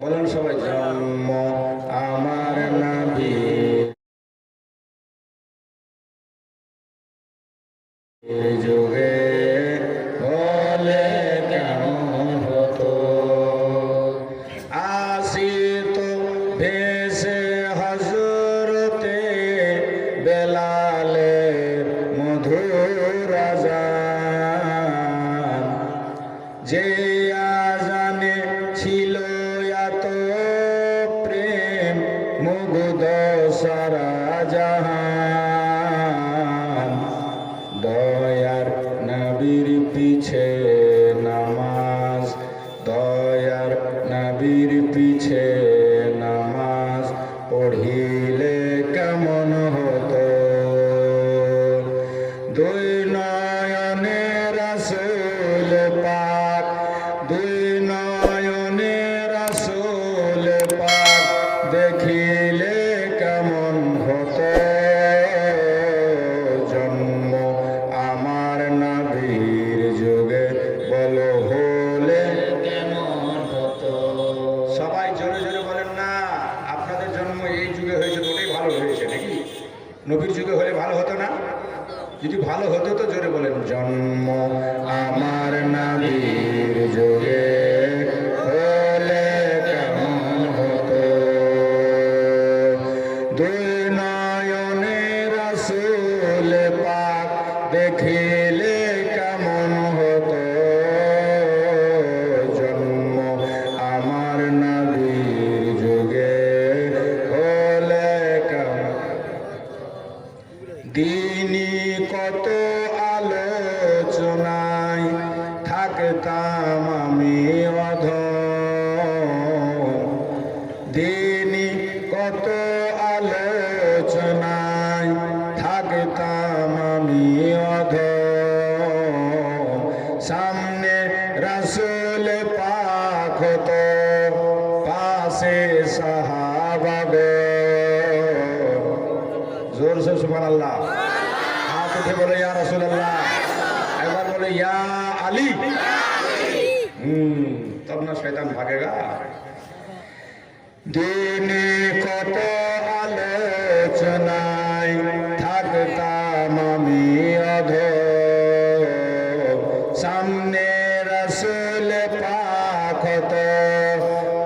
বলেন সবাই, জন্ম আমার নবী যুগে হলে কেমন হতো, আসিত ভেসে হযরতে বেলালের মধুর আযান, যে আযানে ছিল এত প্রেম মুগ্ধ সারা জাহান। দয়ার নবীর পিছে নামাজ, দয়ার নবীর পিছে নামাজ পড়িলে কেমন হতো, দুই নয়নে রাসূল পাক, দুই নয়নে রাসূল পাক দেখিলে কেমন হতো, জন্ম আমার নবীর যুগে বলো হলে কেমন হতো। সবাই জোরে জোরে বলেন না, আপনাদের জন্ম এই যুগে হয়েছে তো ওটাই ভালো হয়েছে নাকি? নবীর যুগে হলে ভালো হতো না? যদি ভালো হতো তো জোরে বলেন, জন্ম আমার নবীর যুগে হলে কেমন হতো, দুই নয়নে রাসূল পাক দেখিলে কেমন হতো, জন্ম আমার নবীর যুগে হলে কেমন। দিনই কত আলোচনায় থাকতাম আমি অধম, দিনই কত আলোচনায় থাকতাম আমি অধম, সামনে রাসূল পাক হতো পাশে সাহাবাগণ। जोर से सुभान अल्लाह, हाथ उठे बोले या रसूल अल्लाह, एक बार बोले या अली, तब ना शैतान भागेगा। दिने कत आलोचनाय থাকতাম আমি অধম, সামনে রাসূল পাক হতো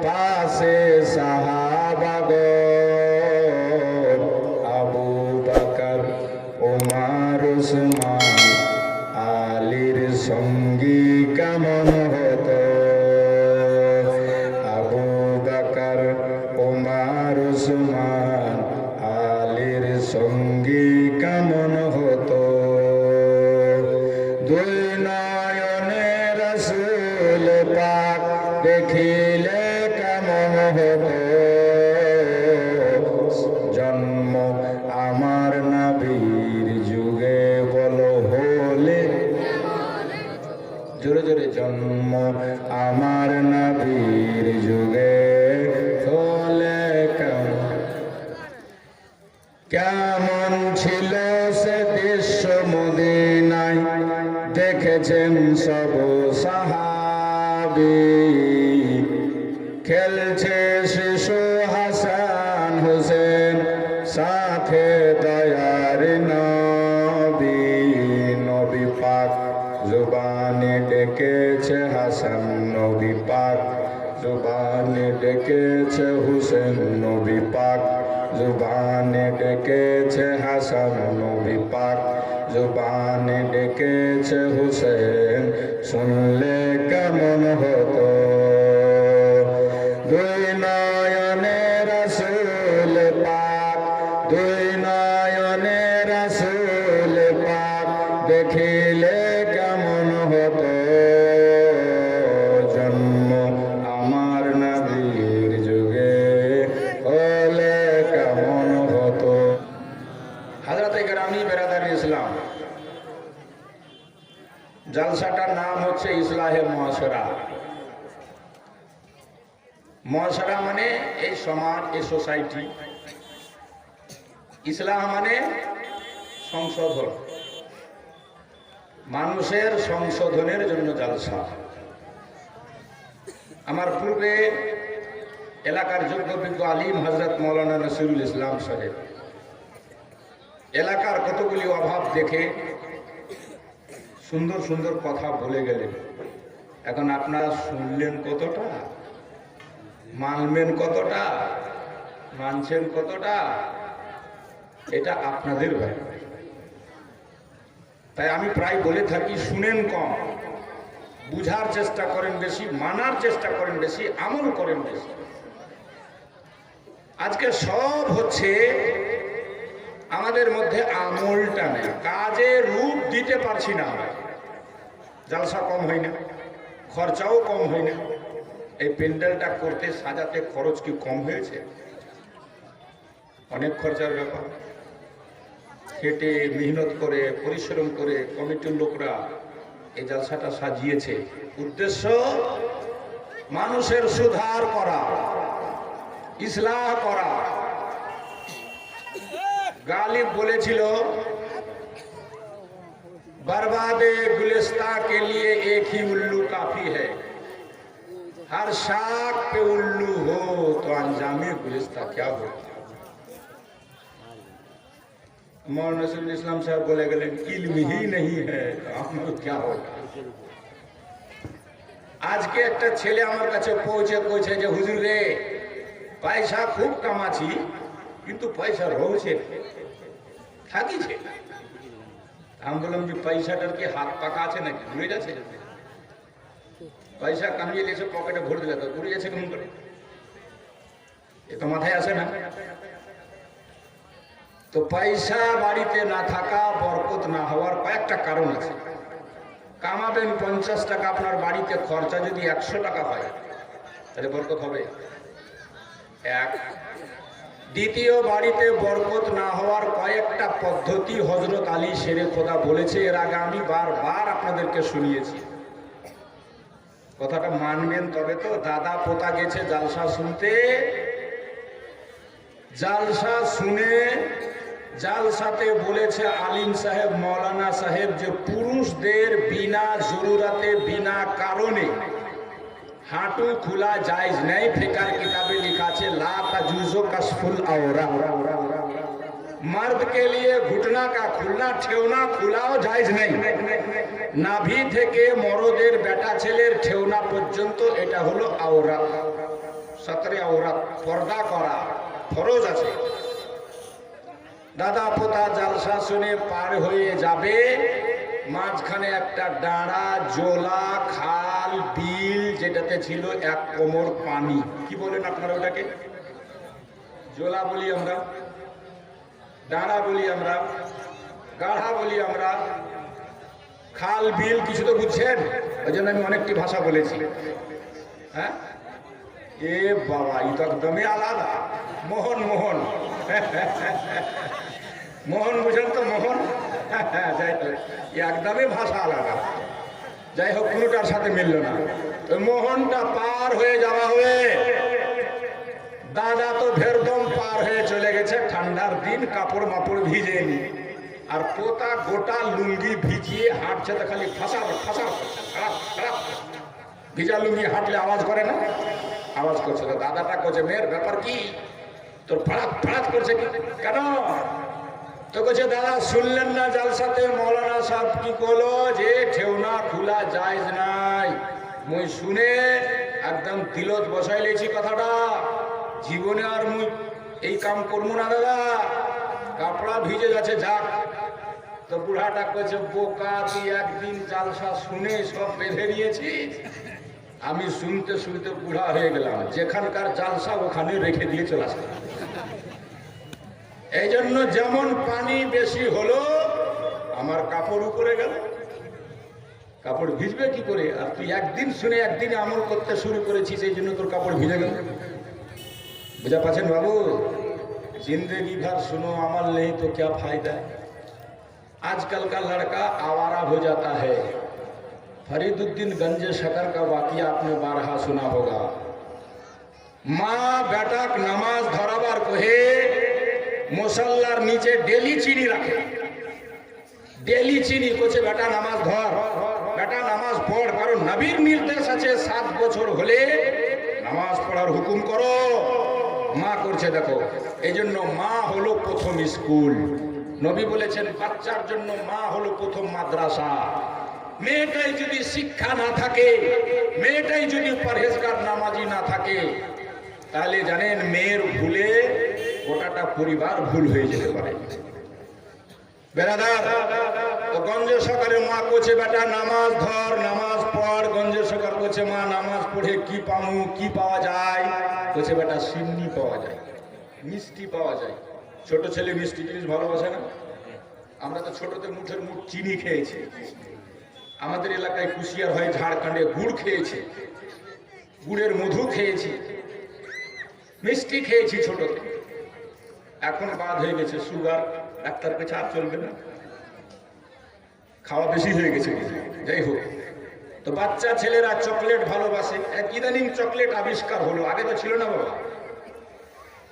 পাশে সাহাবাগণ, আবু বকর ওমর উসমান আলীর সঙ্গী কেমন হতো, আবু বকর ওমর উসমান আলীর সঙ্গী কেমন হতো, দুই নয়নে রাসূল পাক দেখিলে কেমন হতো, জন্ম আমার নবীর যুগে বলো হলে, জোরে জোরে, জন্ম আমার নবীর যুগে হলে কেমন। কেমন ছিল সে দৃশ্য মদিনায় দেখেছেন সব সাহাবী, খেলছে শিশু হাসান হোসেন সাথে দয়ার নবী, নবী পাক জুবানে ডেকেছে হাসান, নবী পাক জুবানে ডেকেছে হুসেন, নবী পাক জুবানে ডেকেছে হাসান, নবী পাক জুবানে ডেকেছে হুসেন, শুনলে কেমন হতো, দুই নয়নে রাসূল পাক, দুই নয়নে রাসূল পাক দেখিলে কেমন হতো, জন্ম আমার নবীর যুগে হলে কেমন হতো। হযরত গ্রামী বেরাদার ইসলাম, জলসাটার নাম হচ্ছে ইসলাহে মুআশারা। মুআশারা মানে এই সমাজ, এই সোসাইটি, ইসলাহ মানে সংশোধন, মানুষের সংশোধনের জন্য জলসা। আমার পূর্বে এলাকার যোগ্য বিজ্ঞ আলিম হযরত মাওলানা নসিরুল ইসলাম সাহেব এলাকার কতগুলি অভাব দেখে সুন্দর সুন্দর কথা বলে গেলেন। এখন আপনারা শুনলেন কতটা, মানবেন কতটা, মানছেন কতটা, এটা আপনাদের ব্যাপার। তাই আমি প্রায় বলে থাকি, শুনেন কম, বুঝার চেষ্টা করেন বেশি, মানার চেষ্টা করেন বেশি, আমল করেন বেশি। আজকে সব হচ্ছে আমাদের মধ্যে আমলটা নেই, কাজে রূপ দিতে পারছি না। জালসা কম হয় না, খরচাও কম হয় না। এই প্যান্ডেলটা করতে সাজাতে খরচ কি কম হয়েছে? অনেক খরচার ব্যাপার। খেটে মেহনত করে পরিশ্রম করে কমিটির লোকরা এই জালসাটা সাজিয়েছে। উদ্দেশ্য মানুষের সুধার করা, ইসলাহ করা। গালিব বলেছিল, बर्बादे गुलिस्ता के लिए एक ही उल्लू काफी है, हर शाख पे उल्लू हो तो अंजामे गुलिस्ता क्या हो। मौलाना नसीरुल इस्लाम साहब बोले गए, इल्म ही नहीं है तो अमल क्या होगा। आज के एक छेले आमार काछे पहुंचे कइছে যে হুজুর রে পয়সা খুব কামাছি কিন্তু পয়সা রয়েছে থাকিছে। আমি বললাম যে পয়সাটার কি হাত পাকা আছে নাকি ঘুরে যাচ্ছে? পয়সা কামিয়ে এসে পকেটে ভরে দিলে তো ঘুরে যাচ্ছে কেমন করে? এ তো মাথায় আসে না। তো পয়সা বাড়িতে না থাকা, বরকত না হওয়ার কয়েকটা কারণ আছে। কামাবেন 50 টাকা, আপনার বাড়িতে খরচা যদি 100 টাকা হয় তাহলে বরকত হবে? এক। দ্বিতীয়, বাড়িতে বরকত না হওয়ার কয়েকটা পদ্ধতি হযরত আলী শেরে খোদা বলেছে। এর আগে আমি বারবার আপনাদেরকে শুনিয়েছি। কথাটা মানবেন তবে তো। দাদা পোতা গেছে জালসা শুনতে, জালসা শুনে জালসাতে বলেছে আলিম সাহেব, মৌলানা সাহেব যে পুরুষদের বিনা জরুরতে, বিনা কারণে হাঁটু খোলা জায়েজ नहीं। ফিকার কিতাবে লিখা আছে লা তাজুজু কাশফুল আওরা, मर्द के लिए घुटना का खुलना ठेवना खुलाओ जायज नहीं। নাভি থেকে মরদের বেটা ছেলের ঠেওনা পর্যন্ত এটা হলো আওরাত, সতরে আওরাত, পর্দা করা ফরজ আছে। দাদা পোতা জালসা শুনে পার হয়ে যাবে, মাঝখানে একটা ডাঁড়া, জোলা, খাল, বিল যেটাতে ছিল 1 কোমর পানি। কি বলেন আপনারা ওটাকে? জোলা বলি আমরা, ডাঁড়া বলি আমরা, গাঢ়া বলি আমরা, খাল বিল কিছু তো বুঝছেন? ওই জন্য আমি অনেকটি ভাষা বলেছি। হ্যাঁ, এ বাবা, ই তো একদমই আলাদা। মোহন মোহন মোহন বুঝেন তো? মোহন যাই হোক, একদমই ভাষা আলাদা। যাই হোক, কোনোটার সাথে মিলল না। তো মোহনটা পার হয়ে যাওয়া হবে। দাদা তো ভেরদম পার হয়ে চলে গেছে, ঠান্ডার দিন, কাপড় মাপড় ভিজেনি। আর পোতা গোটা লুঙ্গি ভিজিয়ে হাঁটছে, তো খালি ফাঁসার ফাঁসার খারাপ খারাপ। ভিজা লুঙ্গি হাঁটলে আওয়াজ করে না? আওয়াজ করছে। তো দাদাটা করছে, মেয়ের ব্যাপার কি, তোর ফাড়াত ফাড়াত করছে কি কেন? তো বলছে, দাদা শুনলেন না জালসাতে মৌলানা সাহেব কি করলো যে ঠেউনা খোলা জায়েজ নাই? মুই শুনে একদম দিলত বসাই লেছি কথাটা। জীবনে আর মুই এই কাম করবো না দাদা, কাপড়া ভিজে যাচ্ছে যাক। তো বুড়াটা কইছে, বোকা তুই একদিন জালসা শুনে সব বেঁধে নিয়েছি। আমি শুনতে শুনতে বুড়া হয়ে গেলাম, যেখানকার জালসা ওখানে রেখে দিয়ে চলে আসলাম। এই জন্য যেমন পানি বেশি হলো, আমার কাপড় উপরে গেল। কাপড় ভিজবে কি করে? আর তুই একদিন শুনে একদিনে আমল করতে শুরু করেছিস, এই জন্য তোর কাপড় ভিজে গেল। বুঝা পাচ্ছেন বাবু? जिंदगी भर सुनो अमल नहीं तो क्या फायदा। आजकल का लड़का आवारा हो जाता है। फरीदुद्दीन गंज शकर का वाकया आपने बारहा सुना होगा। माँ बेटा नमाज धराबार कहे मुसल्लार नीचे डेली चीनी रखे, डेली चीनी कोचे बेटा नामाज धर, बेटा नामाज पढ़, कारण नबीर निर्देश আছে 7 বছর হলে নামাজ পড়ার হুকুম করো, মা করছে দেখো। এই জন্য মা হলো প্রথম স্কুল। নবী বলেছেন বাচ্চার জন্য মা হলো প্রথম মাদ্রাসা। মেয়েটাই যদি শিক্ষা না থাকে, মেয়েটাই যদি পরহেজগার নামাজি না থাকে, তাহলে জানেন মেয়ের ভুলে গোটাটা পরিবার ভুল হয়ে যেতে পারে। বেরাদার, তো গঞ্জে সকালে মা কোচে বেটা নামাজ ধর, নামাজ পড়। গঞ্জে সকাল কোচে মা নামাজ পড়ে কি পামু, কি পাওয়া যায়? কোচে বেটা সিন্নি পাওয়া যায়, মিষ্টি পাওয়া যায়। ছোট ছেলে মিষ্টি জিনিস ভালোবাসে না? আমরা তো ছোটতে মুঠের মুঠ চিনি খেয়েছি। আমাদের এলাকায় কুশিয়ার হয় ঝাড়খণ্ডে গুড় খেয়েছি, গুড়ের মধু খেয়েছি, মিষ্টি খেয়েছি ছোটতে। এখন বাদ হয়ে গেছে সুগার, ডাক্তার কাছে আর চলবে না, খাওয়া বেশি হয়ে গেছে। যাই হোক, তো বাচ্চা ছেলেরা চকলেট ভালোবাসে। এক ইদানিং চকলেট আবিষ্কার হলো, আগে তো ছিল না বাবা।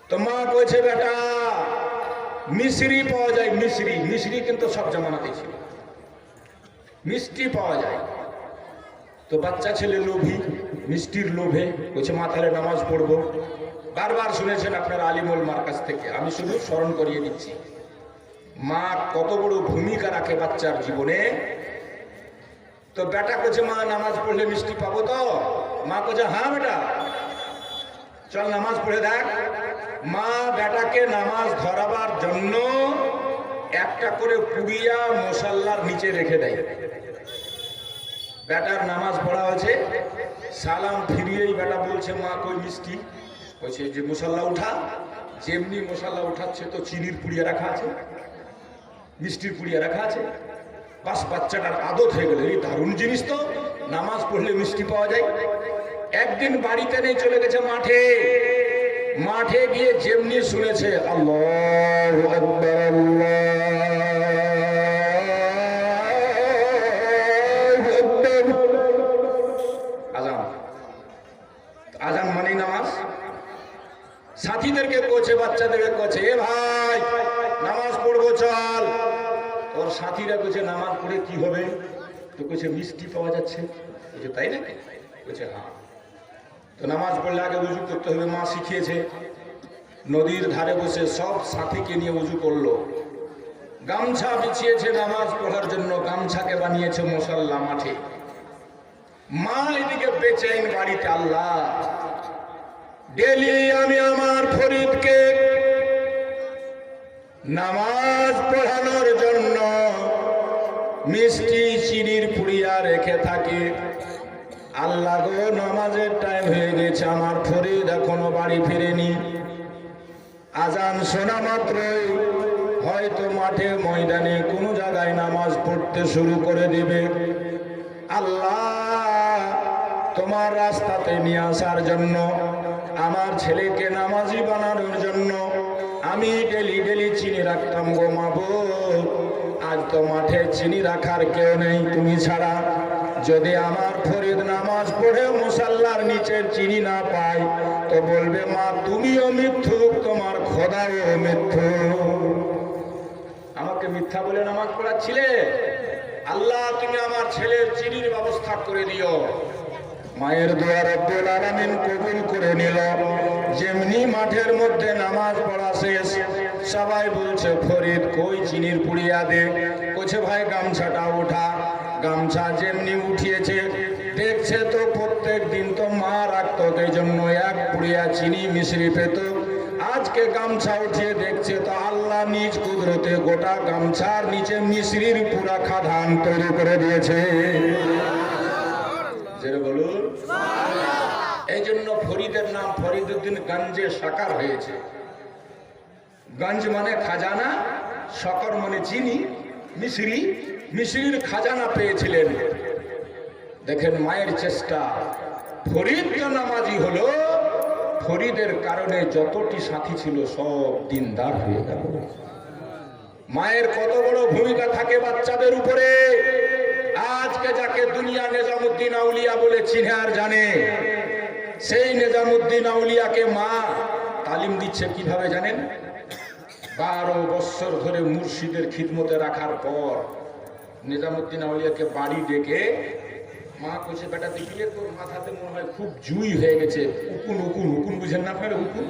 তো মা বলছে বেটা মিশ্রি পাওয়া যায়, মিশ্রি। মিশ্রি কিন্তু সব জামানাতেই ছিল, মিষ্টি পাওয়া যায়। তো বাচ্চা ছেলে লোভী, মিষ্টির লোভে বলছে মা তাহলে নামাজ পড়বো। বারবার শুনেছেন আপনারা আলিমুল মার কাছ থেকে, আমি শুধু স্মরণ করিয়ে দিচ্ছি মা কত বড় ভূমিকা রাখে বাচ্চার জীবনে। তো বেটা কোছে মা নামাজ পড়লে মিষ্টি পাবো তো? মা কোছে হ্যাঁ বেটা চল নামাজ পড়ে দেখ। মা বেটাকে নামাজ ধরাবার জন্য একটা করে পুড়িয়া মুসাল্লার নিচে রেখে দেয়। বেটার নামাজ পড়া হয়েছে, সালাম ফিরিয়েই বেটা বলছে মা কই মিষ্টি? বলছে যে মুসাল্লা উঠা। যেমনি মুসাল্লা উঠাচ্ছে তো চিনির পুড়িয়া রাখা আছে, মিষ্টির পুড়িয়া রাখা আছে। বাস বাচ্চাটার আদত হয়ে গেল, এই দারুণ জিনিস তো, নামাজ পড়লে মিষ্টি পাওয়া যায়। একদিন বাড়িতে নেই, চলে গেছে মাঠে। মাঠে গিয়ে যেমনি শুনেছে আল্লাহু আকবার, আজান। আজান মানেই নামাজ। সাথীদেরকে কোচে, বাচ্চাদেরকে কোচে, এ ভাই নামাজ পড়বো চল। ওর সাথীরা কোচে নামাজ পড়ে কি হবে? তো কোচে মিষ্টি পাওয়া যাচ্ছে। বলছে তাই নাকি? বলছে হ্যাঁ। তো নামাজ পড়লে আগে উজু করতে হবে, মা শিখিয়েছে। নদীর ধারে বসে সব সাথীকে নিয়ে উজু করলো, গামছা বিছিয়েছে নামাজ পড়ার জন্য, গামছাকে বানিয়েছে মুসাল্লা মাঠে। মা এদিকে বেচেন বাড়িতে, আল্লাহ ডেলি আমি আমার ফরিদকে নামাজ পড়ানোর জন্য মিষ্টি চিনির পুড়িয়া রেখে থাকি। আল্লাহ গো নামাজের টাইম হয়ে গেছে, আমার ফরিদ এখনো বাড়ি ফিরেনি। আজান শোনা মাত্রই হয়তো মাঠে ময়দানে কোনো জায়গায় নামাজ পড়তে শুরু করে দিবে। আল্লাহ তোমার রাস্তাতে নিয়ে আসার জন্য, আমার ছেলেকে নামাজি বানানোর জন্য আমি ডেলি ডেলি চিনি রাখতাম গো মাবুদ। আজ তো মাঠে চিনি রাখার কেউ নেই তুমি ছাড়া। যদি আমার ফরিদ নামাজ পড়ে মুসাল্লার নিচের চিনি না পায়, তো বলবে মা তুমিও মিথ্যুক, তোমার খোদাও মিথ্যুক। আমাকে মিথ্যা বলে নামাজ পড়াচ্ছিলে, আল্লাহ তুমি আমার ছেলের চিনির ব্যবস্থা করে দিও। মায়ের দোয়া রব্বুল আলামিন কবুল করে নিল। যেমনি মাঠের মধ্যে নামাজ পড়া শেষ, সবাই বলছে ফরিদ কই চিনির পুড়িয়া দে। কোছে ভাই গামছাটা ওঠা। গামছা যেমনি উঠিয়েছে, দেখছে তো প্রত্যেক দিন তো মা রাখতো, এই জন্য এক পুড়িয়া চিনি মিশ্রি পেত। আজকে গামছা উঠিয়ে দেখছে তো আল্লাহ নিজ কুদরতে গোটা গামছার নিচে মিশ্রির পুরা খাদান তৈরি করে দিয়েছে। বলুন, এই জন্য ফরিদের নাম ফরিদউদ্দিন গঞ্জে সাকার হয়েছে। গঞ্জ মানে খাজানা, শকর মানে চিনি, মিশ্রি, মিশ্রির খাজানা পেয়েছিলেন। দেখেন মায়ের চেষ্টা। ফরিদ নামাজি হলো, ফরিদের কারণে যতটি সাথী ছিল সব দিনদার হয়ে গেল। মায়ের কত বড় ভূমিকা থাকে বাচ্চাদের উপরে। আজকে যাকে দুনিয়া নিজামুদ্দিন আউলিয়া বলে চিনে আর জানে, সেই নিজামুদ্দিন আউলিয়াকে মা তালিম দিচ্ছে কিভাবে জানেন? 12 বছর ধরে মুর্শিদের খিদমতে রাখার পর নিজামুদ্দিন আউলিয়াকে বাড়ি ডেকে মা কইছে বেটা দেখিলে তোর মাথাতে মনে হয় খুব জুই হয়ে গেছে। উকুন উকুন উকুন বুঝেন না আপনারা? উকুন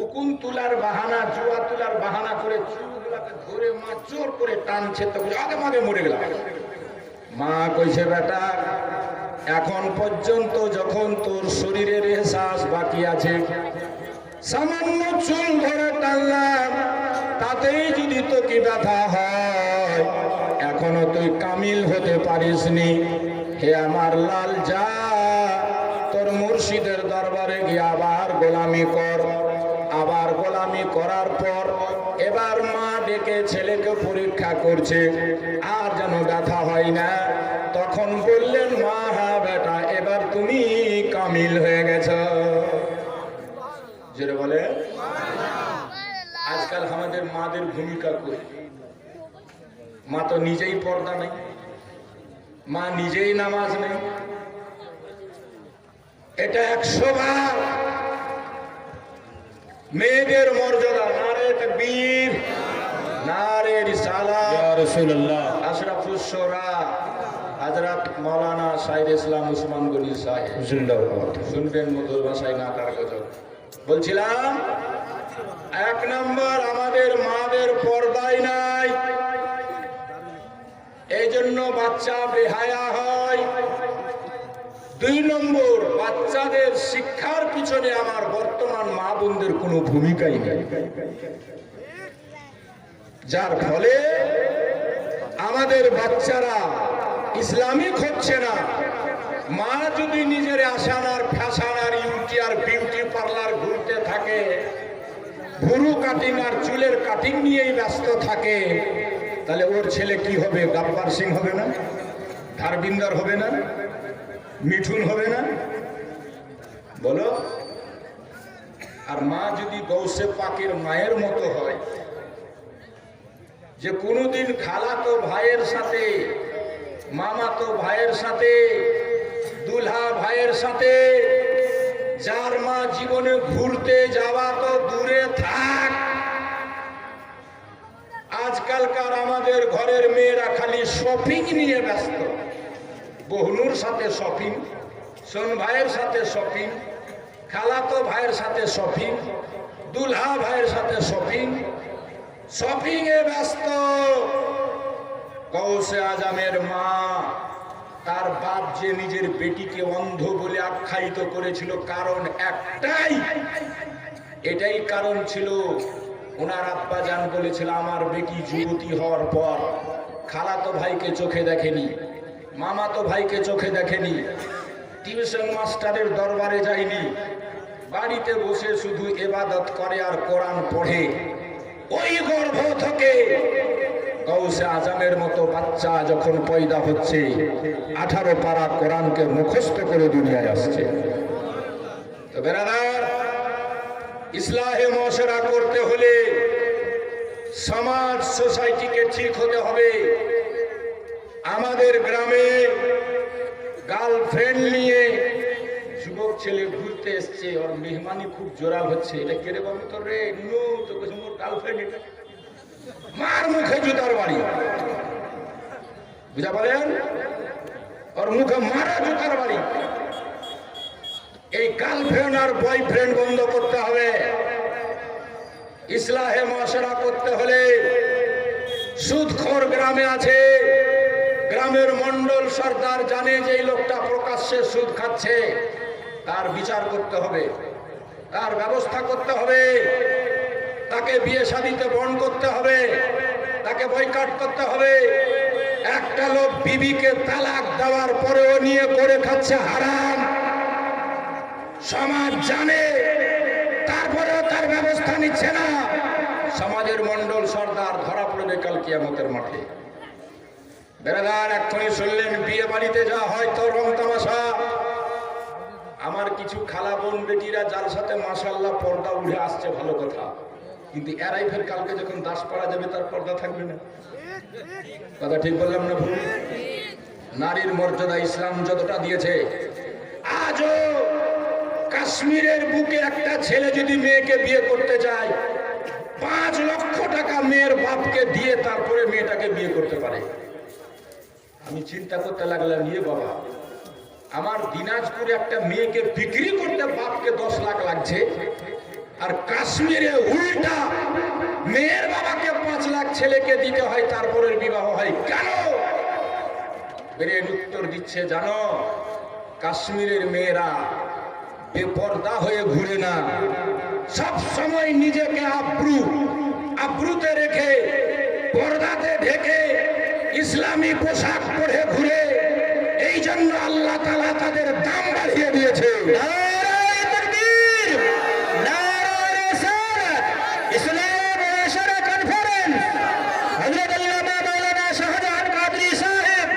উকুন তুলার বাহানা, জুয়া তুলার বাহানা করে চুলগুলাকে ধরে মা জোর করে টানছে, তো আগে মাগে মরে গেলাম। মা কইছে বেটা এখন পর্যন্ত যখন তোর শরীরের এহসাস বাকি আছে, সামান্য চুল ধরে টানলাম, তাতেই যদি তোকে ব্যথা হয়, এখনো তুই কামিল হতে পারিসনি। হে আমার লাল, যা তোর মুর্শিদের দরবারে গিয়ে আবার গোলামি কর। আবার গোলামি করার পর এবার মা ডেকে ছেলেকে পরীক্ষা করছে, আর যেন ব্যথা হয় না। তখন বললেন মা, হ্যাঁ বেটা এবার তুমি কামিল হয়ে গেছ। যেটা বলে আজকাল আমাদের মাদের ভূমিকা কই? মা তো নিজেই পর্দা নেই, মা নিজেই নামাজ নেই। এটা 100 বার মেয়েদের মর্যাদা। নারে তাকবীর, নারে রিসালাত, ইয়া রাসূলুল্লাহ। আশরাফুস শুরা হযরত মাওলানা শাইখ ইসলাম উসমান গনি সাহেব শুনবেন মধুর ভাষায় না তার কথা। বলছিলাম 1 নম্বর আমাদের মাদের পর্দাই নাই, এই জন্য বাচ্চা বেহায়া হয়। 2 নম্বর বাচ্চাদের শিক্ষার পিছনে আমার বর্তমান মা বোনদের কোনো ভূমিকাই নেই, যার ফলে আমাদের বাচ্চারা ইসলামিক হচ্ছে না। মা যদি নিজের আসানার ফ্যাশনার ইউটি আর বিউটি পার্লার ঘুরতে থাকে, ভুরু কাটিং আর চুলের কাটিং নিয়েই ব্যস্ত থাকে, তাহলে ওর ছেলে কি হবে? গাব্বার সিং হবে না? ধারবিন্দর হবে না? মিঠুন হবে না? বলো। আর মা যদি গৌসে পাকের মায়ের মতো হয়, যে কোনোদিন খালাতো ভাইয়ের সাথে, মামাতো ভাইয়ের সাথে, দুলহা ভাইয়ের সাথে, যার মা জীবনে ঘুরতে যাওয়া তো দূরে থাক, আজকালকার আমাদের ঘরের মেয়েরা খালি শপিং নিয়ে ব্যস্ত। বহনুর সাথে শপিং, সোন ভাইয়ের সাথে শপিং, খালাতো ভাইয়ের সাথে শপিং, দুলহা ভাইয়ের সাথে শপিং, শপিং এ ব্যস্ত। গৌসে আজমের মা, তার বাপ যে নিজের বেটিকে অন্ধ বলে আখ্যায়িত করেছিল, কারণ একটাই, এটাই কারণ ছিল। ওনার আব্বা জান বলেছিল আমার বেটি যুবতী হওয়ার পর খালাতো ভাইকে চোখে দেখেনি, মামাতো ভাইকে চোখে দেখেনি, টিউশন মাস্টারের দরবারে যায়নি, বাড়িতে বসে শুধু ইবাদত করে আর কোরআন পড়ে। ওই গর্ভ থেকে গৌসে আজমের মতো বাচ্চা যখন পয়দা হচ্ছে, 18 পারা কোরআনকে মুখস্থ করে দুনিয়ায় আসছে। তো বেরাদার, ইসলাহে মুআশারা করতে হলে সমাজ সোসাইটিকে ঠিক হতে হবে। আমাদের গ্রামে গার্লফ্রেন্ড নিয়ে যুবক ছেলে ঘুরতে এসছে, ওর মেহমানি খুব জোরাল হচ্ছে। এটা কেড়ে বলতো তোর রে নুনু, তো মোর গার্লফ্রেন্ড, এটা মার মুখে জুতার বাড়ি, বুঝা বলেন? ওর মুখে মারা জুতার বাড়ি। এই গার্লফ্রেন্ড আর বয়ফ্রেন্ড বন্ধ করতে হবে। ইসলাহে মুআশারা করতে হলে, সুদখোর গ্রামে আছে, গ্রামের মন্ডল সর্দার জানে যে এই লোকটা প্রকাশ্যে সুদ খাচ্ছে, তার বিচার করতে হবে, তার ব্যবস্থা করতে হবে, তাকে বিয়ে শাদীতে বন্ধ করতে হবে, তাকে বয়কট করতে হবে। একটা লোক বিবিকে তালাক দেওয়ার পরেও নিয়ে করে খাচ্ছে হারাম, সমাজ জানে, তারপরেও তার ব্যবস্থা নিচ্ছে না। সমাজের মন্ডল সর্দার ধরা পড়বে কাল কিয়ামতের মাঠে। বেরাদার, এক্ষুনি শুনলেন বিয়ে বাড়িতে যা হয় তো রং তামাশা। আমার কিছু খালা বোন বেটিরা যার সাথে মাশাআল্লাহ পর্দা উঠে আসছে, ভালো কথা, কিন্তু এরাই ফের কালকে যখন দাস পাড়া যাবে তার পর্দা থাকবে না। কথা ঠিক বললাম না ভুল? নারীর মর্যাদা ইসলাম যতটা দিয়েছে, আজও কাশ্মীরের বুকে একটা ছেলে যদি মেয়েকে বিয়ে করতে চায়, 5 লক্ষ টাকা মেয়ের বাপকে দিয়ে তারপরে মেয়েটাকে বিয়ে করতে পারে। আমি চিন্তা করতে লাগলাম, ইয়ে বাবা, আমার দিনাজপুরে একটা মেয়েকে বিক্রি করতে বাপকে 10 লাখ লাগছে, আর কাশ্মীরে উল্টা মেয়ের বাবাকে 5 লাখ ছেলেকে দিতে হয়, তারপরে বিবাহ হয়। কেন? বেরেন উত্তর দিচ্ছে, জানো, কাশ্মীরের মেয়েরা বেপর্দা হয়ে ঘুরে না, সব সময় নিজেকে আব্রুতে রেখে পর্দাতে ঢেকে ইসলামী পোশাক পরে ঘুরে। এই জন্য আল্লাহ তাআলা তাদের দাম বাড়িয়ে দিয়েছে। নারায়ে তাকবীর, নারায়ে রিসালাত, ইসলাম আশরা কনফারেন্স, হযরত আল্লামা মাওলানা শাহজাহান কাদরী সাহেব,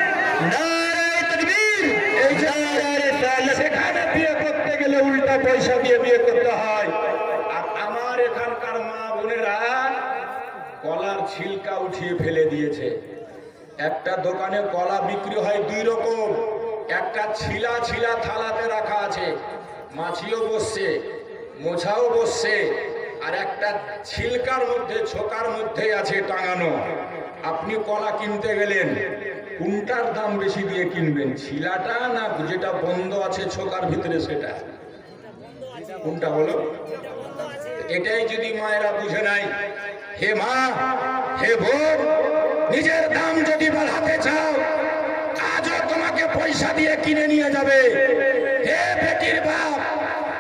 নারায়ে তাকবীর। এই নারায়ে রিসালাত, সেখানে বিয়ে করতে গেলে উল্টা পয়সা দিয়ে বিয়ে করতে হয়। আর আমার এখানকার মা বোনেরা কলার ছিলকা উঠিয়ে ফেলে দিয়েছে। একটা দোকানে কলা বিক্রি হয় 2 রকম, একটা ছিলা ছিলা থালাতে রাখা আছে, মাছিও বসছে, মোছাও বসছে, আর একটা ছিলকার মধ্যে ছোকার মধ্যে আছে টাঙানো। আপনি কলা কিনতে গেলেন, কোনটার দাম বেশি দিয়ে কিনবেন? ছিলাটা না যেটা বন্ধ আছে ছোকার ভিতরে সেটা? কোনটা বলো? এটাই যদি মায়েরা বুঝে নাই, হে মা, হে বোন, নিজের দাম যদি বাড়াতে চাও, আজও তোমাকে পয়সা দিয়ে কিনে নিয়ে যাবে। হে বেটির বাপ,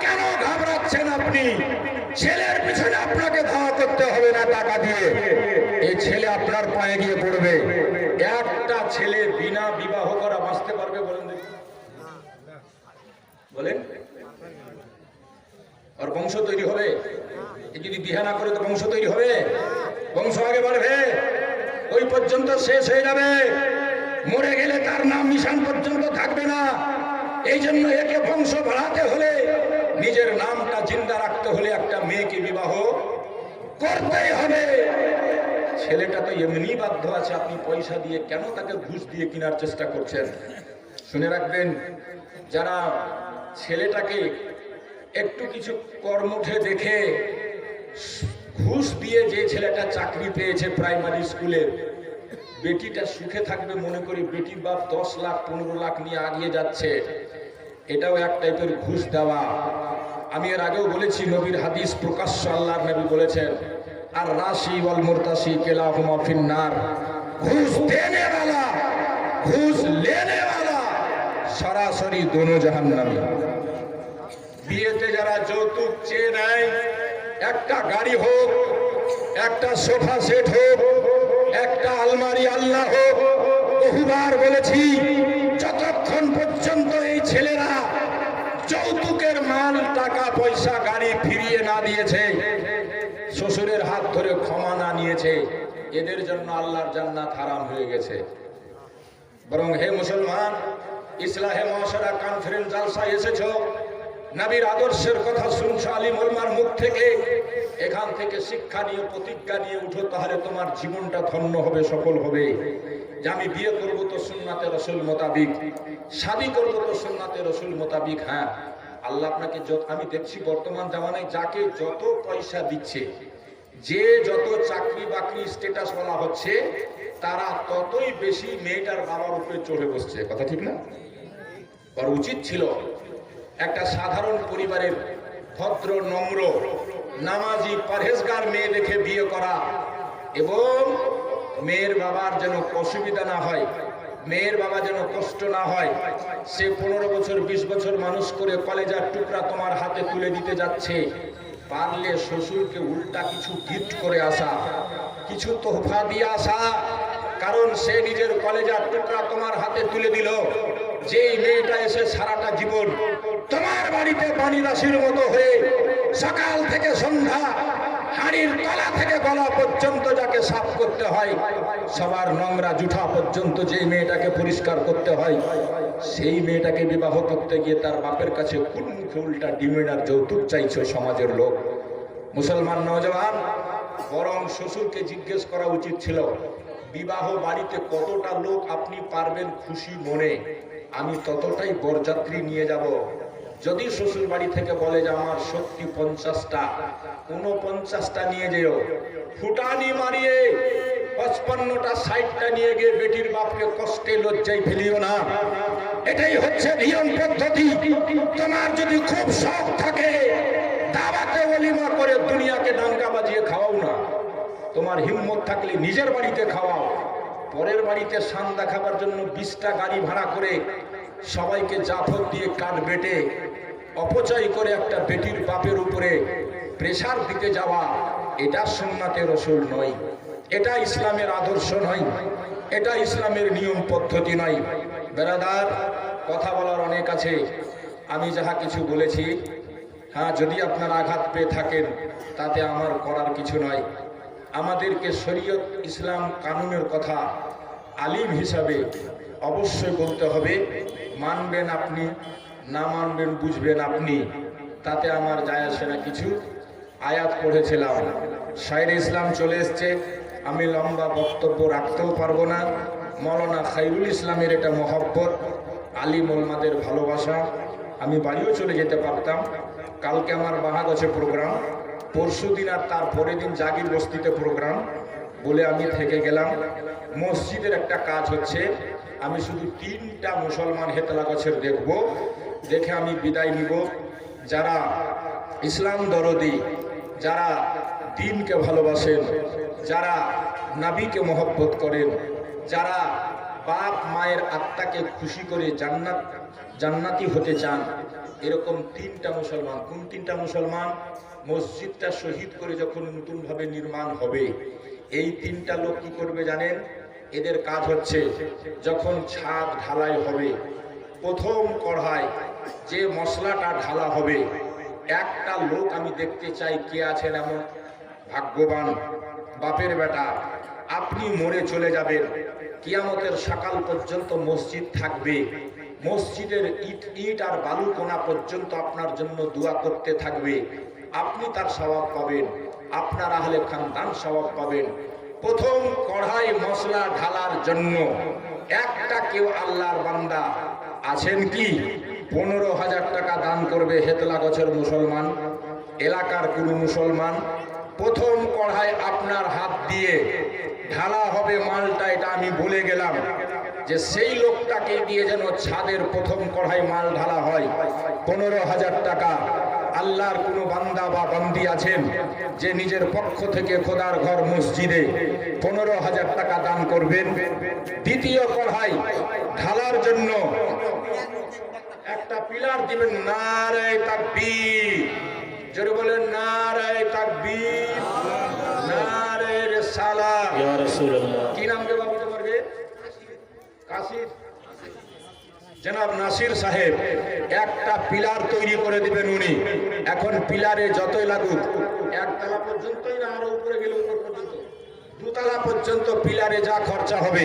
কেন ঘাবড়াচ্ছেন আপনি? ছেলের পিছনে আপনাকে ধাওয়া করতে হবে না টাকা দিয়ে, এই ছেলে আপনার পায়ে গিয়ে পড়বে। একটা ছেলে বিনা বিবাহ করা বাঁচতে পারবে বলেন? বলেন, আর বংশ তৈরি হবে? যদি বিয়ে না করে তো বংশ তৈরি হবে? বংশ আগে বাড়বে, ওই পর্যন্ত শেষ হয়ে যাবে, মরে গেলে তার নাম নিশান পর্যন্ত থাকবে না। এই জন্য একে বংশ বাড়াতে হলে, নিজের নামটা জিন্দা রাখতে হলে একটা মেয়েকে বিবাহ করতেই হবে। ছেলেটা তো এমনি বাধ্য আছে, আপনি পয়সা দিয়ে কেন তাকে ঘুষ দিয়ে কেনার চেষ্টা করছেন? শুনে রাখবেন, যারা ছেলেটাকে একটু কিছু কর্মঠে দেখে ঘুষ দিয়ে যে ছেলেটা চাকরি পেয়েছে প্রাইমারি স্কুলে, বেটিটা সুখে থাকবে মনে করি বেটির বাপ 10 লাখ 15 লাখ নিয়ে আগিয়ে যাচ্ছে, এটাও এক টাইপের ঘুষ দেওয়া। আমি এর আগেও বলেছি, নবীর হাদিস প্রকাশ্য আল্লাহর নবী বলেছেন, আর রাশি ওয়াল মুরতাশি কিলাহুমা ফিন্নার। ঘুষ দেনে वाला, ঘুষ লেনে वाला সরাসরি দোনো জাহান্নামী। বিয়েতে যারা যৌতুক চেয়ে নেয়, একটা গাড়ি হোক, একটা সোফা সেট হোক, একটা আলমারি আল্লাহ হোক, বহুবার বলেছি, যতক্ষণ পর্যন্ত এই ছেলেরা যৌতুকের মাল, টাকা পয়সা, গাড়ি ফিরিয়ে না দিয়েছে, শ্বশুরের হাত ধরে ক্ষমা না নিয়েছে, এদের জন্য আল্লাহর জান্নাত হারাম হয়ে গেছে। বরং হে মুসলমান, ইসলাহে মুআশারা কনফারেন্স জালসায় এসেছো, নবীর আদর্শের কথা শুনছো আলিম ওলামার মুখ থেকে, এখান থেকে শিক্ষা নিয়ে প্রতিজ্ঞা নিয়ে উঠো, তাহলে তোমার জীবনটা ধন্য হবে, সফল হবে। যে আমি বিয়ে করব তো সুন্নাতে রাসূল মোতাবিক, শাদী করব তো সুন্নাতে রাসূল মোতাবিক। হ্যাঁ, আল্লাহ আপনাকে আমি দেখছি বর্তমান জামানায় যাকে যত পয়সা দিচ্ছে, যে যত চাকরি বাকরি স্ট্যাটাস বলা হচ্ছে, তারা ততই বেশি মেয়েটার বাবার উপরে চড়ে বসছে। কথা ঠিক না? আর উচিত ছিল একটা সাধারণ পরিবারের ভদ্র, নম্র, নামাজি, পরহেজগার মেয়ে দেখে বিয়ে করা, এবং মেয়ের বাবার যেন অসুবিধা না হয়, মেয়ের বাবা যেন কষ্ট না হয়। সে 15 বছর 20 বছর মানুষ করে কলেজার টুকরা তোমার হাতে তুলে দিতে যাচ্ছে, পারলে শ্বশুরকে উল্টা কিছু গিফট করে আসা, কিছু তোহফা দিয়ে আসা। কারণ সে নিজের কলেজার টুকরা তোমার হাতে তুলে দিল, যেই মেয়েটা এসে সারাটা জীবন তোমার বাড়িতে পানি রাশির মতো হয়ে সকাল থেকে সন্ধ্যা হাড়ির তলা থেকে গলা পর্যন্ত যাকে সাফ করতে হয়, সবার নোংরা জুঠা পর্যন্ত যেই মেয়েটাকে পরিষ্কার করতে হয়, সেই মেয়েটাকে বিবাহ করতে গিয়ে তার বাপের কাছে কোন মুখে উল্টা ডিমের আর যৌতুক চাইছে সমাজের লোক। মুসলমান নওজওয়ান, বরং শ্বশুরকে জিজ্ঞেস করা উচিত ছিল, বিবাহ বাড়িতে কতটা লোক আপনি পারবেন খুশি মনে, আমি ততটাই বরযাত্রী নিয়ে যাব। যদি শ্বশুর বাড়ি থেকে বলে যে আমার শক্তি 50টা, 49টা নিয়ে যেও, ফুটানি মারিয়ে 55টা 60টা নিয়ে গিয়ে বেটির বাপকে কষ্টে লজ্জায় ফেলিও না। এটাই হচ্ছে নিয়ম পদ্ধতি। তোমার যদি খুব শখ থাকে দাওয়াতে ওলিমা করে দুনিয়াকে ডাঙ্গা বাজিয়ে খাওয়াও না। তোমার হিম্মত থাকলে নিজের বাড়িতে খাওয়াও। পরের বাড়িতে শান দেখাবার জন্য 20টা গাড়ি ভাড়া করে সবাইকে জাফর দিয়ে কাঠ বেটে অপচয় করে একটা বেটির বাপের উপরে প্রেসার দিতে যাওয়া, এটা সুন্নাতে রসুল নয়, এটা ইসলামের আদর্শ নয়, এটা ইসলামের নিয়ম পদ্ধতি নয়। বেরাদার, কথা বলার অনেক আছে, আমি যাহা কিছু বলেছি, হ্যাঁ যদি আপনারা আঘাত পেয়ে থাকেন তাতে আমার করার কিছু নয়। আমাদেরকে শরীয়ত ইসলাম কানুনের কথা আলিম হিসাবে অবশ্যই বলতে হবে। মানবেন আপনি, না মানবেন বুঝবেন আপনি, তাতে আমার যায় আসে না কিছু। আয়াত পড়েছিলাম, শায়রে ইসলাম চলে এসছে, আমি লম্বা বক্তব্য রাখতেও পারবো না। মৌলানা খায়রুল ইসলামের এটা মহব্বত, আলিম ওলামাদের ভালোবাসা। আমি বাড়িও চলে যেতে পারতাম, কালকে আমার বাহাগছে প্রোগ্রাম, পরশু দিন আর তার পরের দিন জাগির বস্তিতে প্রোগ্রাম, বলে আমি থেকে গেলাম। মসজিদের একটা কাজ হচ্ছে, আমি শুধু 3টা মুসলমান হেতলা গাছের দেখব, দেখে আমি বিদায় নিব। যারা ইসলাম দরদি, যারা দ্বীনকে ভালোবাসেন, যারা নবীকে মহব্বত করেন, যারা বাপ মায়ের আত্মাকে খুশি করে জান্নাতি হতে চান, এরকম 3টা মুসলমান। কোন 3টা মুসলমান? মসজিদটা শহীদ করে যখন নতুনভাবে নির্মাণ হবে, এই 3টা লোক কি করবে জানেন? এদের কাজ হচ্ছে, যখন ছাদ ঢালাই হবে, প্রথম কড়াই যে মশলাটা ঢালা হবে, একটা লোক আমি দেখতে চাই কে আছেন এমন ভাগ্যবান বাপের বেটা, আপনি মরে চলে যাবেন, কিয়ামতের সকাল পর্যন্ত মসজিদ থাকবে, মসজিদের ইট আর বালু কোনা পর্যন্ত আপনার জন্য দোয়া করতে থাকবে, আপনি তার সওয়াব পাবেন, আপনার আহলে খানদান সওয়াব পাবেন। প্রথম কড়াই মশলা ঢালার জন্য একটা কেউ আল্লাহর বান্দা আছেন কি 15,000 টাকা দান করবে? হেতলা গছের মুসলমান, এলাকার কোনো মুসলমান। প্রথম কড়াই আপনার হাত দিয়ে ঢালা হবে মালটা, এটা আমি বলে গেলাম যে সেই লোকটাকে দিয়ে যেন ছাদের প্রথম কড়াই মাল ঢালা হয়। 15,000 টাকা। আল্লাহর কোনো বান্দা বা বান্দি আছেন যে নিজের পক্ষ থেকে খোদার ঘর মসজিদে 15,000 টাকা দান করবেন? দ্বিতীয় কড়াই ঢালার জন্য একটা পিলার দিবেন, নারে তাকবীর, জোরে বলেন নারে তাকবীর, নারে রিসালাত। ইয়া রাসূলুল্লাহ। কি নাম দেব তোমাকে? কাসির জনাব নাসির সাহেব একটা পিলার তৈরি করে দিবেন উনি। এখন পিলারে যতই লাগুক, একতলা পর্যন্তই না আরো উপরে গেলে উপর পর্যন্ত, 2 তলা পর্যন্ত পিলারে যা খরচা হবে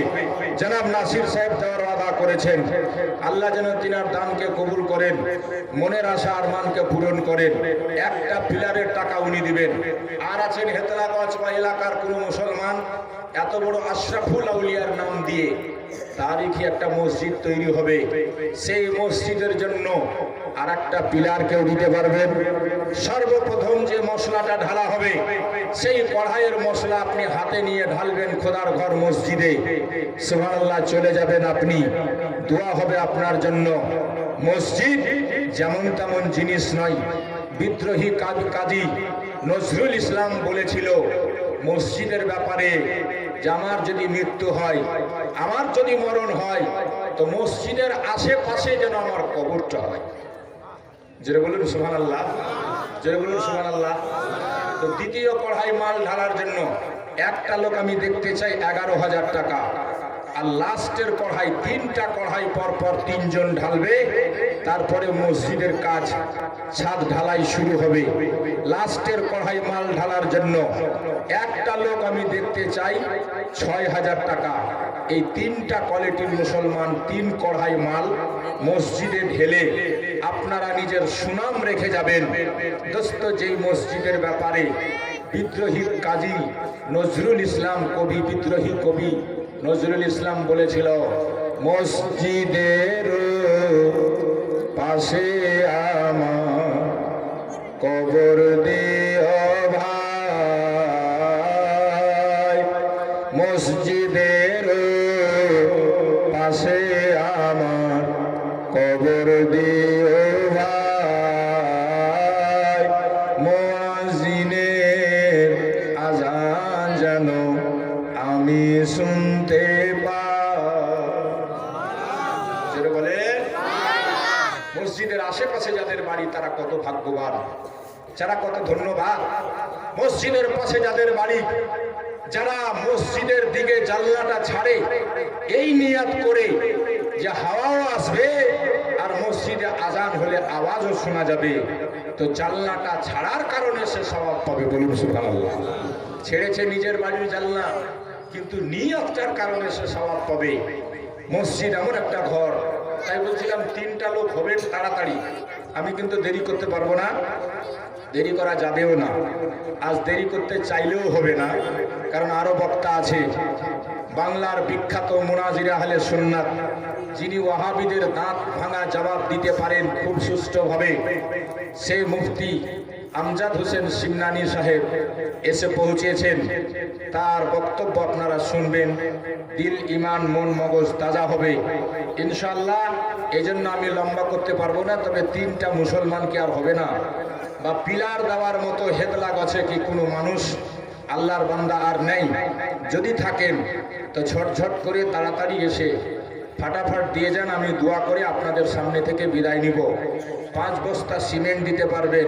জনাব নাসির সাহেব দেওয়ার ওয়াদা করেছেন। আল্লাহ যেন তিনার দানকে কবুল করেন, মনের আশা আরমানকে পূরণ করেন। একটা পিলারের টাকা উনি দিবেন। আর আছেন হেতলাগঞ্জ বা এলাকার কোনো মুসলমান, এত বড় আশরাফুল আউলিয়ার নাম দিয়ে তারিখে একটা মসজিদ তৈরি হবে, সেই মসজিদের জন্য আর একটা পিলার কেউ দিতে পারবেন? সর্বপ্রথম যে মশলাটা ঢালা হবে, সেই কড়াইয়ের মশলা আপনি হাতে নিয়ে ঢালবেন খোদার ঘর মসজিদে, সুবহানাল্লাহ, চলে যাবেন আপনি, দোয়া হবে আপনার জন্য। মসজিদ যেমন তেমন জিনিস নয়। বিদ্রোহী কাজী নজরুল ইসলাম বলেছিল মসজিদের ব্যাপারে যে আমার যদি মৃত্যু হয়, আমার যদি মরণ হয়, তো মসজিদের আশেপাশে যেন আমার কবরটা হয়। যেটা বলুন সুবহানাল্লাহ, যেটা বলুন সুবহানাল্লাহ। তো দ্বিতীয় কড়াই মাল ঢালার জন্য একটা লোক আমি দেখতে চাই 11,000 টাকা। আর লাস্টের কড়াই, 3টা কড়াই পর পর 3 জন ঢালবে, তারপরে মসজিদের কাজ ছাদ ঢালাই শুরু হবে। লাস্টের কড়াই মাল ঢালার জন্য একটা লোক আমি দেখতে চাই 6,000 টাকা। এই 3টা কোয়ালিটির মুসলমান 3 কড়াই মাল মসজিদে ঢেলে আপনারা নিজের সুনাম রেখে যাবেন। দোস্ত, যেই মসজিদের ব্যাপারে বিদ্রোহী কাজী নজরুল ইসলাম কবি, বিদ্রোহী কবি নজরুল ইসলাম বলেছিল, মসজিদের পাশে আমার কবর দিও ভাই, মসজিদের পাশে আমার আশেপাশে যাদের বাড়ি তারা কত ভাগ্যবান, যারা কত ধন্যবাদ। মসজিদের পাশে যাদের বাড়ি, যারা মসজিদের দিকে জানলাটা ছাড়ে এই নিয়াত করে যে হাওয়াও আসবে আর মসজিদে আজান হলে আওয়াজও শোনা যাবে, তো জানলাটা ছাড়ার কারণে সে সওয়াব পাবে। বলুন সুবহানাল্লাহ। ছেড়েছে নিজের বাড়ির জানলা, কিন্তু নিয়তটার কারণে সে সওয়াব পাবে। মসজিদ এমন একটা ঘর, তাই বলছিলাম 3টা লোক হবেন তাড়াতাড়ি। আমি কিন্তু দেরি করতে পারবো না, দেরি করা যাবেও না, আজ দেরি করতে চাইলেও হবে না, কারণ আরো বক্তা আছে। বাংলার বিখ্যাত মুনাজির আহলে সুন্নাত, যিনি ওয়াহাবিদের দাঁত ভাঙা জবাব দিতে পারেন খুব সুষ্ঠুভাবে, সেই মুফতি আমজাদ হোসেন সিমনানি সাহেব এসে পৌঁছেছেন। তার বক্তব্য আপনারা শুনবেন, দিল ইমান মন মগজ তাজা হবে ইনশাআল্লাহ। এই জন্য আমি লম্বা করতে পারবো না, তবে 3টা মুসলমানকে আর হবে না, বা পিলার দেওয়ার মতো হেদলা গছে কি কোনো মানুষ আল্লাহর বান্দা আর নেই? যদি থাকেন তো ঝটঝট করে তাড়াতাড়ি এসে ফাটাফাট দিয়ে যান, আমি দোয়া করে আপনাদের সামনে থেকে বিদায় নিব। 5 বস্তা সিমেন্ট দিতে পারবেন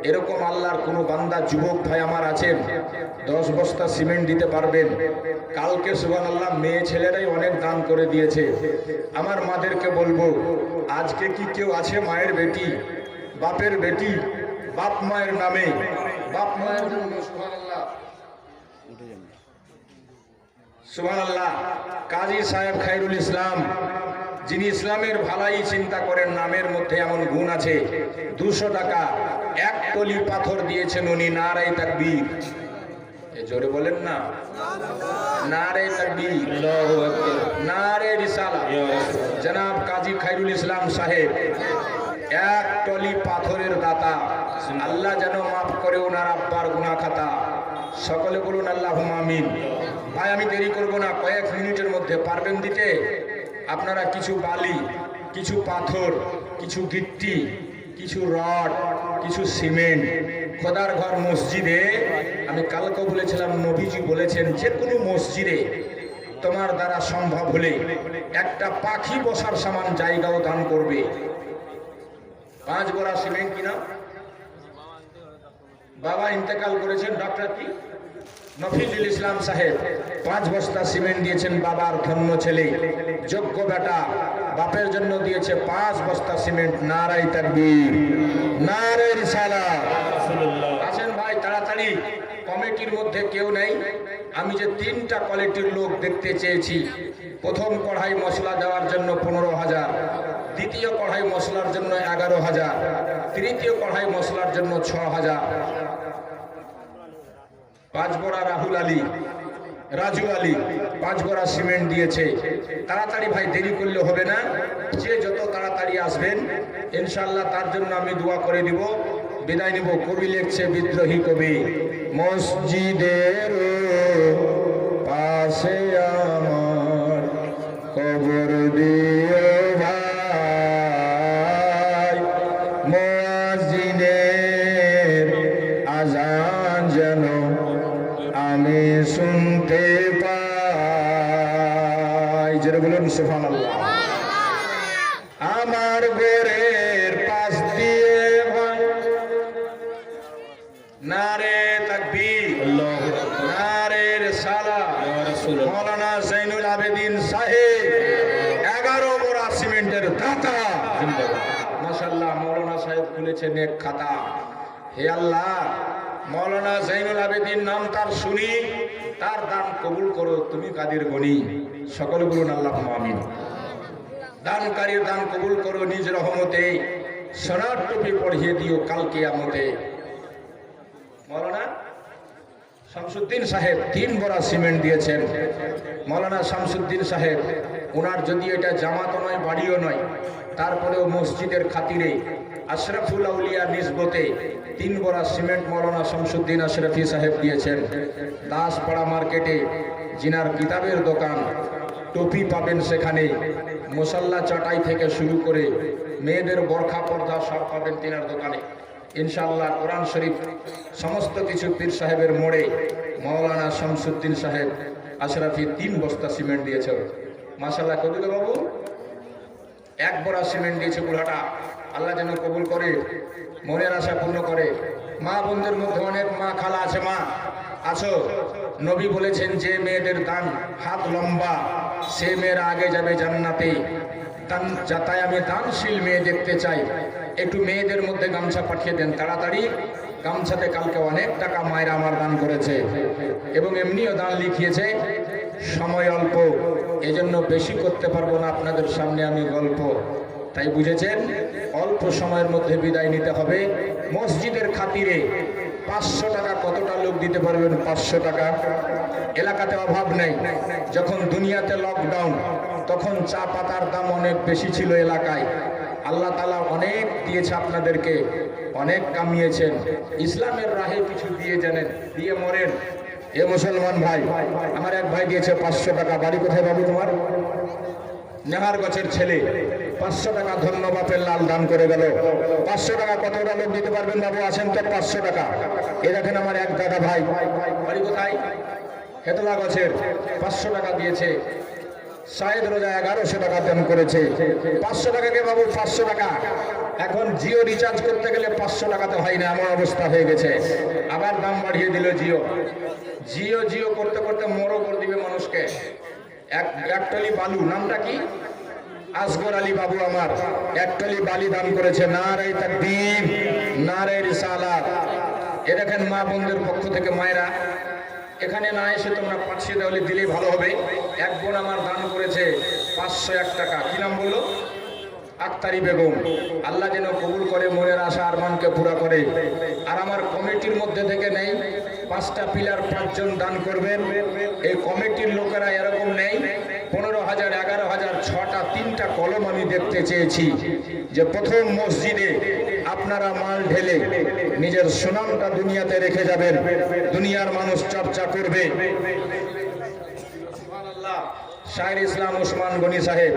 এরকম আল্লাহর কোনো বান্দা যুবক ভাই আমার আছেন? 10 বস্তা সিমেন্ট দিতে পারবেন? কালকে সুবহানাল্লাহ মেয়ে ছেলেরাই অনেক দান করে দিয়েছে। আমার মাদেরকে বলবো, আজকে কি কেউ আছে মায়ের বেটি, বাপের বেটি, বাপ মায়ের নামে, বাপ মায়ের জন্য সুবহানাল্লাহ সুবহানাল্লাহ কাজী সাহেব খায়রুল ইসলাম, যিনি ইসলামের ভালাই চিন্তা করেন, নামের মধ্যে এমন গুণ আছে, 200 টাকা 1 টলি পাথর দিয়েছেন উনি। নারায়ে তাকবীর, জোরে বলেন না, নারায়ে তাকবীর, আল্লাহু আকবার, নারে রিসালাত। জনাব কাজী খায়রুল ইসলাম সাহেব 1 টলি পাথরের দাতা। আল্লাহ যেন মাফ করে ওনার আব্বার গুনাহ খাতা। সকলে বলুন আল্লাহুম্মা আমিন। ভাই আমি দেরি করব না, কয়েক মিনিটের মধ্যে পারবেন দিতে? আপনারা কিছু বালি, কিছু পাথর, কিছু গিট্টি, কিছু রড, কিছু সিমেন্ট, খোদার ঘর মসজিদে, আমি কালকে বলেছিলাম নবীজি বলেছেন যে কোনো মসজিদে তোমার দ্বারা সম্ভব হলে একটা পাখি বসার সমান জায়গাও দান করবে। 5 বোরা সিমেন্ট কিনা, বাবা ইন্তেকাল করেছেন ডক্টর কি নফিজুল ইসলাম সাহেব, 5 বস্তা সিমেন্ট দিয়েছেন বাবার ধন্য ছেলে, যোগ্য বেটা, বাপের জন্য দিয়েছে 5 বস্তা সিমেন্ট। নারায়ে তাকবীর, নারে রিসালাত। আসেন ভাই তাড়াতাড়ি, কমিটির মধ্যে কেউ নেই। আমি যে 3টা কোয়ালিটির লোক দেখতে চেয়েছি, প্রথম কড়াই মশলা দেওয়ার জন্য 15,000, দ্বিতীয় কড়াই মশলার জন্য 11,000, তৃতীয় কড়াই মশলার জন্য 6,000। 5 বোরা রাহুল আলী, রাজু আলী 5 বোরা সিমেন্ট দিয়েছে। তাড়াতাড়ি ভাই, দেরি করলে হবে না, যে যত তাড়াতাড়ি আসবেন ইনশাআল্লাহ তার জন্য আমি দোয়া করে দিব। বিদায় নিব। কবি লিখছে, বিদ্রোহী কবি, মসজিদের পাশে আমার কবর দিও ভাই, মুয়াজ্জিনের আজান যেন আমি শুনতে পাই। যেটা বলুন সুবহানাল্লাহ। আমার ঘরের পাশ দিয়ে ভাই, নারে তাকবীর, নারে রিসালাত। মাওলানা জৈনুল আবেদিন সাহেব 11 বোরা সিমেন্টের দাতা। মাশাআল্লাহ, মাওলানা সাহেব খুলেছে নেক খাতা। হে আল্লাহ, মাওলানা জৈনুল আবেদিন নাম তার শুনি, তার দান কবুল করো তুমি কাদের গনি। সকলে বলুন আল্লাহুম্মা আমিন। দানকারীর দান কবুল করো নিজ রহমতে, সোনার টুপি পরিয়ে দিও কাল কিয়ামতে। মাওলানা শামসুদ্দিন সাহেব 3 বোরা সিমেন্ট দিয়েছেন। মাওলানা শামসুদ্দিন সাহেব, ওনার যদি এটা জামাত নয়, বাড়িও নয়, তারপরেও মসজিদের খাতিরে আশরাফুল আউলিয়া নিসবতে 3 বোরা সিমেন্ট মাওলানা শামসুদ্দিন আশরাফি সাহেব দিয়েছেন। দাসপাড়া মার্কেটে জিনার কিতাবের দোকান, টুপি পাবেন সেখানে, মুসাল্লা চাটাই থেকে শুরু করে মেয়েদের বোরখা পর্দা সব পাবেন তিনার দোকানে ইনশাআল্লাহ। কোরআন শরীফ সমস্ত কিছু পীর সাহেবের মোড়ে মাওলানা শামসুদ্দিন সাহেব আশরাফি 3 বস্তা সিমেন্ট দিয়েছে। মাশাআল্লাহ। কবির বাবু 1 বোরা সিমেন্ট দিয়েছে বুড়াটা। আল্লাহ যেন কবুল করে, মনের আশা পূর্ণ করে। মা বোনদের মধ্যে অনেক মা খালা আছে, মা আছো। নবী বলেছেন যে মেয়েদের দান হাত লম্বা সে মেয়েরা আগে যাবে জান্নাতে। তাই আমি দানশীল মেয়ে দেখতে চাই। একটু মেয়েদের মধ্যে গামছা পাঠিয়ে দেন তাড়াতাড়ি। গামছাতে কালকে অনেক টাকা মায়েরা আমার দান করেছে এবং এমনিও দান লিখিয়েছে। সময় অল্প, এজন্য বেশি করতে পারবো না আপনাদের সামনে আমি গল্প, তাই বুঝেছেন অল্প সময়ের মধ্যে বিদায় নিতে হবে। মসজিদের খাতিরে 500 টাকা কতটা লোক দিতে পারবেন? 500 টাকা। এলাকাতে অভাব নেই। যখন দুনিয়াতে লকডাউন তখন চা পাতার দাম অনেক বেশি ছিল এলাকায়। আল্লাহ তাআলা অনেক দিয়েছে আপনাদেরকে, অনেক কামিয়েছেন। ইসলামের রাহে কিছু দিয়ে জানেন, দিয়ে মরেন। এ মুসলমান ভাই, আমার এক ভাই দিয়েছে 500 টাকা। বাড়ি কোথায় বাবু তোমার? নেহার গাছের ছেলে। 500 টাকা ধন্য বাপের লাল দান করে গেল। 500 টাকা কতটা লোক দিতে পারবেন বাবু? আসেন তো 500 টাকা। এ দেখেন আমার এক দাদা ভাই, বাড়ি কোথায়? হেতলা গাছের। 500 টাকা দিয়েছে। শাহেদ রোজা 1100 টাকা দান করেছে। 500 টাকাকে বাবু 500 টাকা। এখন জিও রিচার্জ করতে গেলে 500 টাকাতে হয় না, এমন অবস্থা হয়ে গেছে। আবার দাম বাড়িয়ে দিল জিও। জিও জিও করতে করতে মরও করে দিবে মানুষকে। এক টলি বালু, নামটা কি? আসগর আলী বাবু আমার 1 টলি বালি দান করেছে। নারে তাকবীর, নারে রিসালাত। এ দেখেন মা বোনদের পক্ষ থেকে মায়েরা, এখানে না এসে তোমরা পাঠিয়ে দেওয়ালে দিলেই ভালো হবে। এক বোন আমার দান করেছে 501 টাকা। কি নাম বললো? আক্তারি বেগম। আল্লাহ যেন কবুল করে, মনের আশা আরমানকে পুরা করে। আর আমার কমিটির মধ্যে থেকে নেই 5টা পিলার 5 জন দান করবেন। এই কমিটির লোকেরা এরকম নেই 15,000, 11,000, 6টা 3টা কলম আমি দেখতে চেয়েছি যে প্রথম মসজিদে আপনারা মাল ঢেলে নিজের সুনামটা দুনিয়াতে রেখে যাবেন, দুনিয়ার মানুষ চর্চা করবে। শাহের ইসলাম ওসমান গনি সাহেব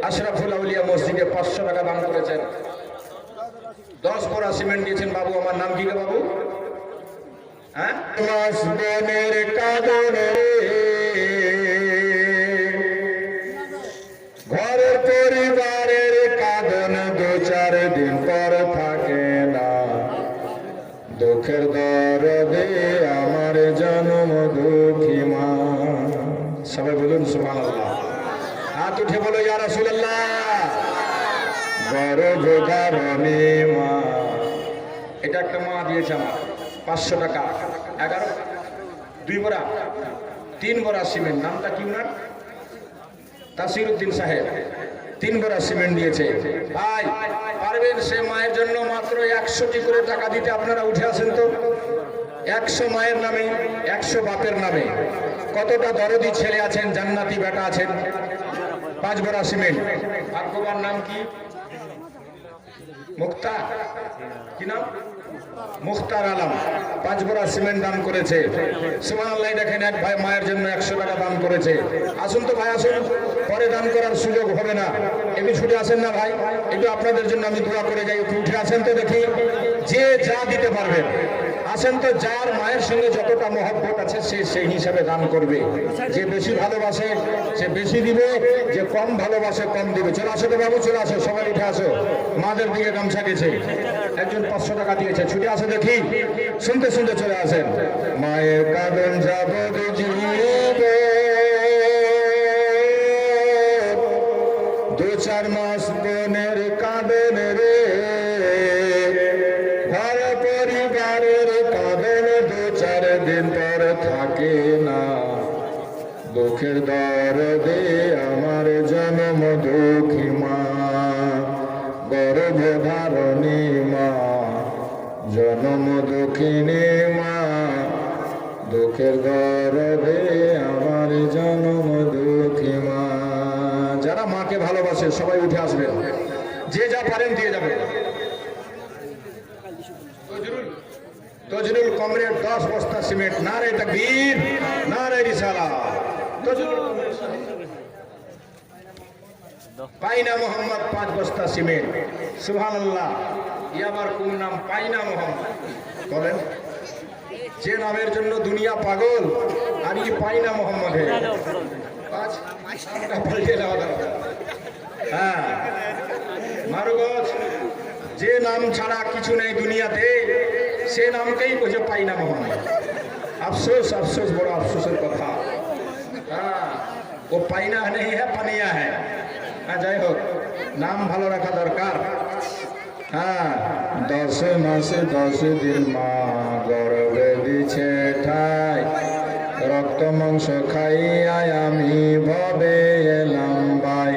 আশরাফুল আউলিয়া মসজিদে 500 টাকা দান করেছেন। 10 বোরা সিমেন্ট দিয়েছেন বাবু। আমার নাম কি বাবু? হ্যাঁ, ঘরের পরিবারের কাঁদন 2-4 দিন পর থাকে না। দুঃখের দরদে আমার জন্ম দুঃখী মা। সবাই বলুন সুবহানাল্লাহ। হাত উঠে বলো ইয়া রাসূলুল্লাহ। গর্ভধারণী মা। এটা একটা মা দিয়েছে আমার 500 টাকা। 2 বোরা 3 বোরা সিমেন্ট। নামটা কি ওনার? তাসির উদ্দিন সাহেব। 3 বোরা সিমেন্ট দিয়েছে। ভাই পারবেন সে মায়ের জন্য মাত্র 100টি করে টাকা দিতে? আপনারা উঠে আসেন তো। 100 মায়ের নামে, 100 বাপের নামে। কতটা দরদি ছেলে আছেন, জান্নাতি বেটা আছেন। 5 বোরা সিমেন্ট। আপনার নাম কি? মুক্তার। কি নাম? মুখতার আলম। 5 বোরা সিমেন্ট দান করেছে। সুবহানাল্লাহ। দেখেন এক ভাই মায়ের জন্য 100 টাকা দান করেছে। আসুন তো ভাই, আসুন। পরে দান করার সুযোগ হবে না। একটু ছুটে আসেন না ভাই, একটু আপনাদের জন্য আমি দোয়া করে যাই। একটু উঠে আসেন তো দেখি, যে যা দিতে পারবেন। আসেন তো, যার মায়ের সঙ্গে যতটা মহব্বত আছে সে সেই হিসাবে দান করবে। যে বেশি ভালোবাসে সে বেশি দিবে, যে কম ভালোবাসে কম দিবে। চলে আসো তো বাবু, চলে আসো, সবাই উঠে আসো। মাদের দিকে গামছা গেছে, একজন 500 টাকা দিয়েছে। ছুটে আসো দেখি, শুনতে শুনতে চলে আসেন। মায়ের কাঁদন যাব জীবে 2-4 মাস বোনের কাঁদন রে। ঘর পরিবারের কাঁদন 2-4 দিন পর থাকে না। দুঃখের দরদে আমার জন্ম দুঃখী মা। গর্ভধারণী মা, জন্ম দুঃখিনী মা। দুঃখের দরদে আমার জন্ম দুঃখী মা। যারা মাকে ভালোবাসে সবাই উঠে আসবেন, যে যা পারেন দিয়ে যাবেন। তজরুল কমরেড 10 বস্তা সিমেন্ট। নারে তাকবীর, নারে রিসালাত। তজরুল পাইনা মোহাম্মদ 5 বস্তা সিমেন্ট। সুবহানাল্লাহ। ই আমার কোন নাম? পাইনা মোহাম্মদ। বলেন, যে নামের জন্য দুনিয়া পাগল, আর ই পাইনা মোহাম্মদ। হ্যাঁ, মারুগঞ্জ যে নাম ছাড়া কিছু নেই দুনিয়াতে, সে নামকেই খুঁজে পাই না মোহাম্মদ। আফসোস, আফসোস, বড় আফসোসের কথা। হ্যাঁ, ও পাইনা নেই হ্যাঁ, পানিয়া হ্যাঁ। হ্যাঁ, যাই হোক, নাম ভালো রাখা দরকার। হ্যাঁ, 10 মাসে 10 দিন মা গর্ভে দিছে ঠাই, রক্ত মাংস খাইয়া আমি ভবে এলাম ভাই,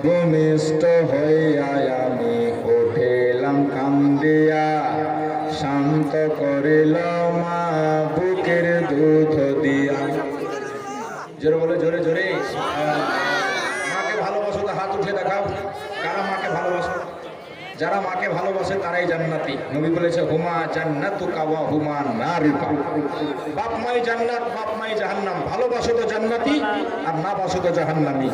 ভূমিষ্ঠ হইয়া আমি উঠিলাম কান্দিয়া, শান্ত করিল মা বুকের দুধ দিয়া। জোরে বলে, জোরে জোরে। মাকে ভালোবাসো তো হাত উঠে দেখাও, কারা মাকে ভালোবাসো? যারা মাকে ভালোবাসে তারাই জান্নাতি। নবী বলেছে হুমা জান্নাতুকা ওয়া হুমা নারুকা। বাপ মাই জান্নাত, বাপ মাই জাহান্নাম। ভালোবাসো তো জান্নাতি, আর না বাসো তো জাহান্নামী।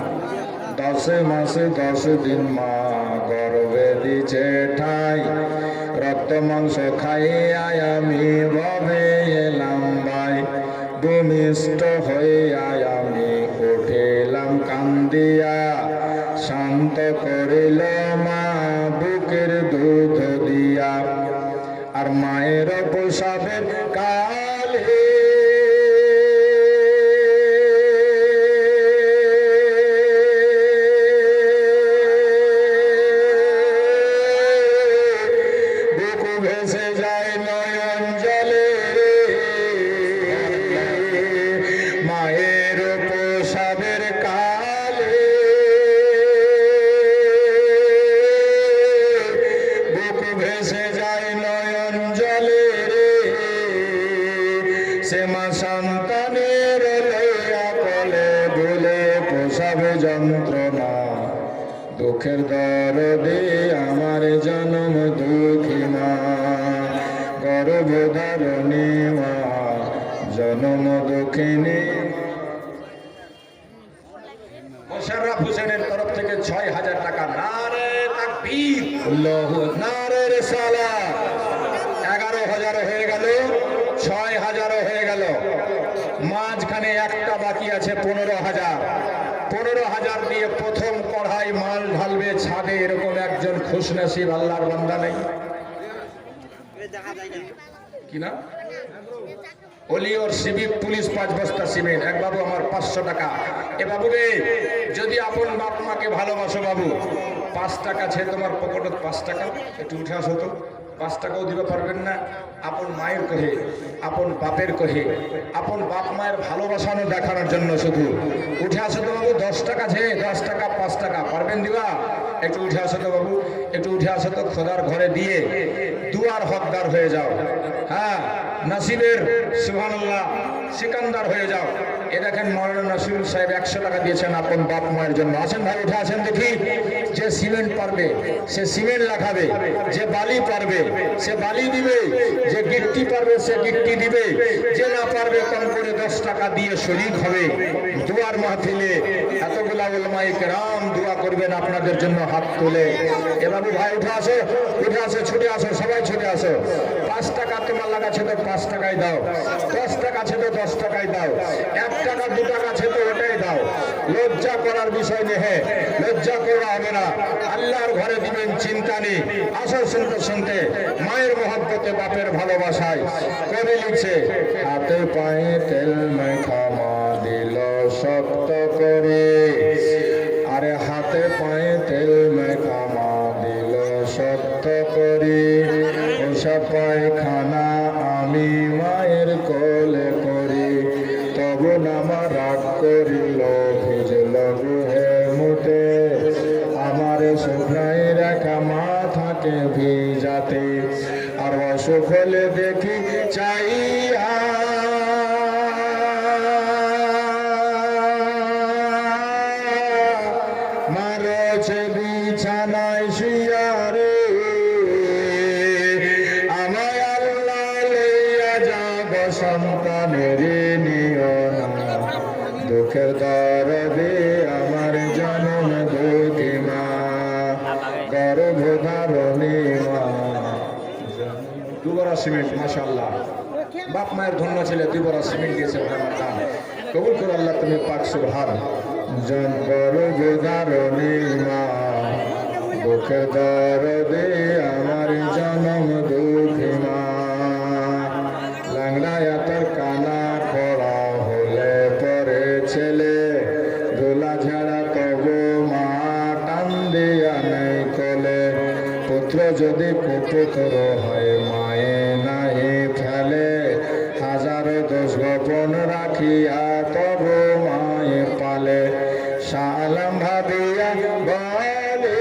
10 মাসে 10 দিন মা গর্ভে দিছে ঠাই, রক্ত মাংস খাইয়া আমি ভবে এলাম ভাই, ভূমিষ্ঠ হইয়া আমি উঠিলাম কান্দিয়া, শান্ত করিল মা বুকের দুধ দিয়া। আর মায়ের প্রসাবের কালে বুকু ভেসে যায় নয়ন জলে, মায়ের প্রসাবের কালে বুকু ভেসে যায় নয়ন জলে রে, সে মা সন্তানের লইয়া কোলে ভুলে প্রসব যন্ত্রণা, দুঃখের দরদে আমার জন্ম দুঃখী মা, গর্ভধারিণী মা, জন্ম দুঃখিনী। মোশাররফ হোসেনের তরফ থেকে 6000 টাকা। নারে তাকবীর, আল্লাহু নারে রিসালাত। 11,000 হয়ে গেল, 6000 হয়ে গেল, মাঝখানে একটা বাকি আছে 15,000। 15,000 দিয়ে প্রথম কড়াই মাল ঢালবে ছাদে, এরকম একজন খুশনসিব আল্লাহর বান্দা নেই কিনা? অলিওর সিভিক পুলিশ 5 বস্তা সিমেন্ট। এক বাবু আমার 500 টাকা। এ বাবু রে, যদি আপন বাপ মাকে ভালোবাসো বাবু, 5 টাকা ছে তোমার পকেটত, 5 টাকা একটু উঠে আসো তো। 5 টাকাও দিতে পারবেন না। আপন মায়ের কহে, আপন বাপের কহে, আপন বাপ মায়ের ভালোবাসানো দেখানোর জন্য শুধু উঠে আসো তো বাবু। 10 টাকা ছে, 10 টাকা 5 টাকা পারবেন দিবা? একটু উঠে আসো তো বাবু, একটু উঠে আসো তো। খোদার ঘরে দিয়ে দুয়ার হকদার হয়ে যাও। হ্যাঁ, নাসিবের সুবহানাল্লাহ সিকান্দার হয়ে যাও। এ দেখেন মৌলানা নাসিরুল সাহেব 100 টাকা দিয়েছেন আপন বাপ মায়ের জন্য। আসেন ভাই, উঠে আসেন দেখি। যে সিমেন্ট পারবে সে সিমেন্ট লাগাবে, যে বালি পারবে সে বালি দিবে, যে গিট্টি পারবে সে গিট্টি দিবে, যে না পারবে কম করে 10 টাকা দিয়ে শরীক হবে দুয়ার মাহফিলে। এতগুলা উলামায়ে কেরাম দোয়া করবেন আপনাদের জন্য হাত তুলে। এভাবে ভাই উঠে আসো, উঠে আসো, ছুটে আসো, সবাই ছুটে আসো। 5 টাকা তোমার লাগাচ্ছে তো 5 টাকাই দাও, 10 টাকা আছে তো 10 টাকাই দাও, 1 টাকা 2 টাকা আছে তো ওটাই দাও। লজ্জা করার বিষয় নেই, হ্যাঁ লজ্জা করা হবে না। আল্লাহর ঘরে দিবেন, চিন্তা নেই। আসো শুনতে শুনতে মায়ের মহব্বতে বাপের ভালোবাসায় কবি লিখছে, হাতে পায়ে তেল মাখা মা দিল শক্ত করে, আরে হাতে পায়ে তেল মাখা মা দিল শক্ত করে, ওসব পায়খানা আমি মায়ের কোলে করি, তবু নামা রাগ করিল ভিজল গুহে মুটে, আমার শুকনাই রেখা মা থাকে ভিজাতে, আর অসুখ হলে দেখি চাইয়া মারছে বিছানায় শুইয়া রে, আমায় আল্লাহ লইয়া যাব সন্তানের নিও না, দুঃখের দরদে আমার জনম দুঃখী মা, গর্ভধারিণী মা। দুবরা সিমেন্ট, মাশাআল্লাহ। বাপ মায়ের ধন্য ছেলে, দুবরা সিমেন্ট দিয়েছে। কবুল করো আল্লাহ, তুমি পাক সুবহান। গর্ভধারিণী মা, দুঃখের দরদে আমার জনম দুঃখী মা। লাংড়ায় তোর কানা খোড়া হলে পরে ছেলে, দোলা ঝাড়া তবু মা টান দিয়া নেই কোলে। পুত্র যদি কুপুত্র হয় মায়ে নাই ফেলে, হাজারো দোষ গোপন রাখিয়া তবু মায়ে পালে। সালাম ভাবিয়া বলে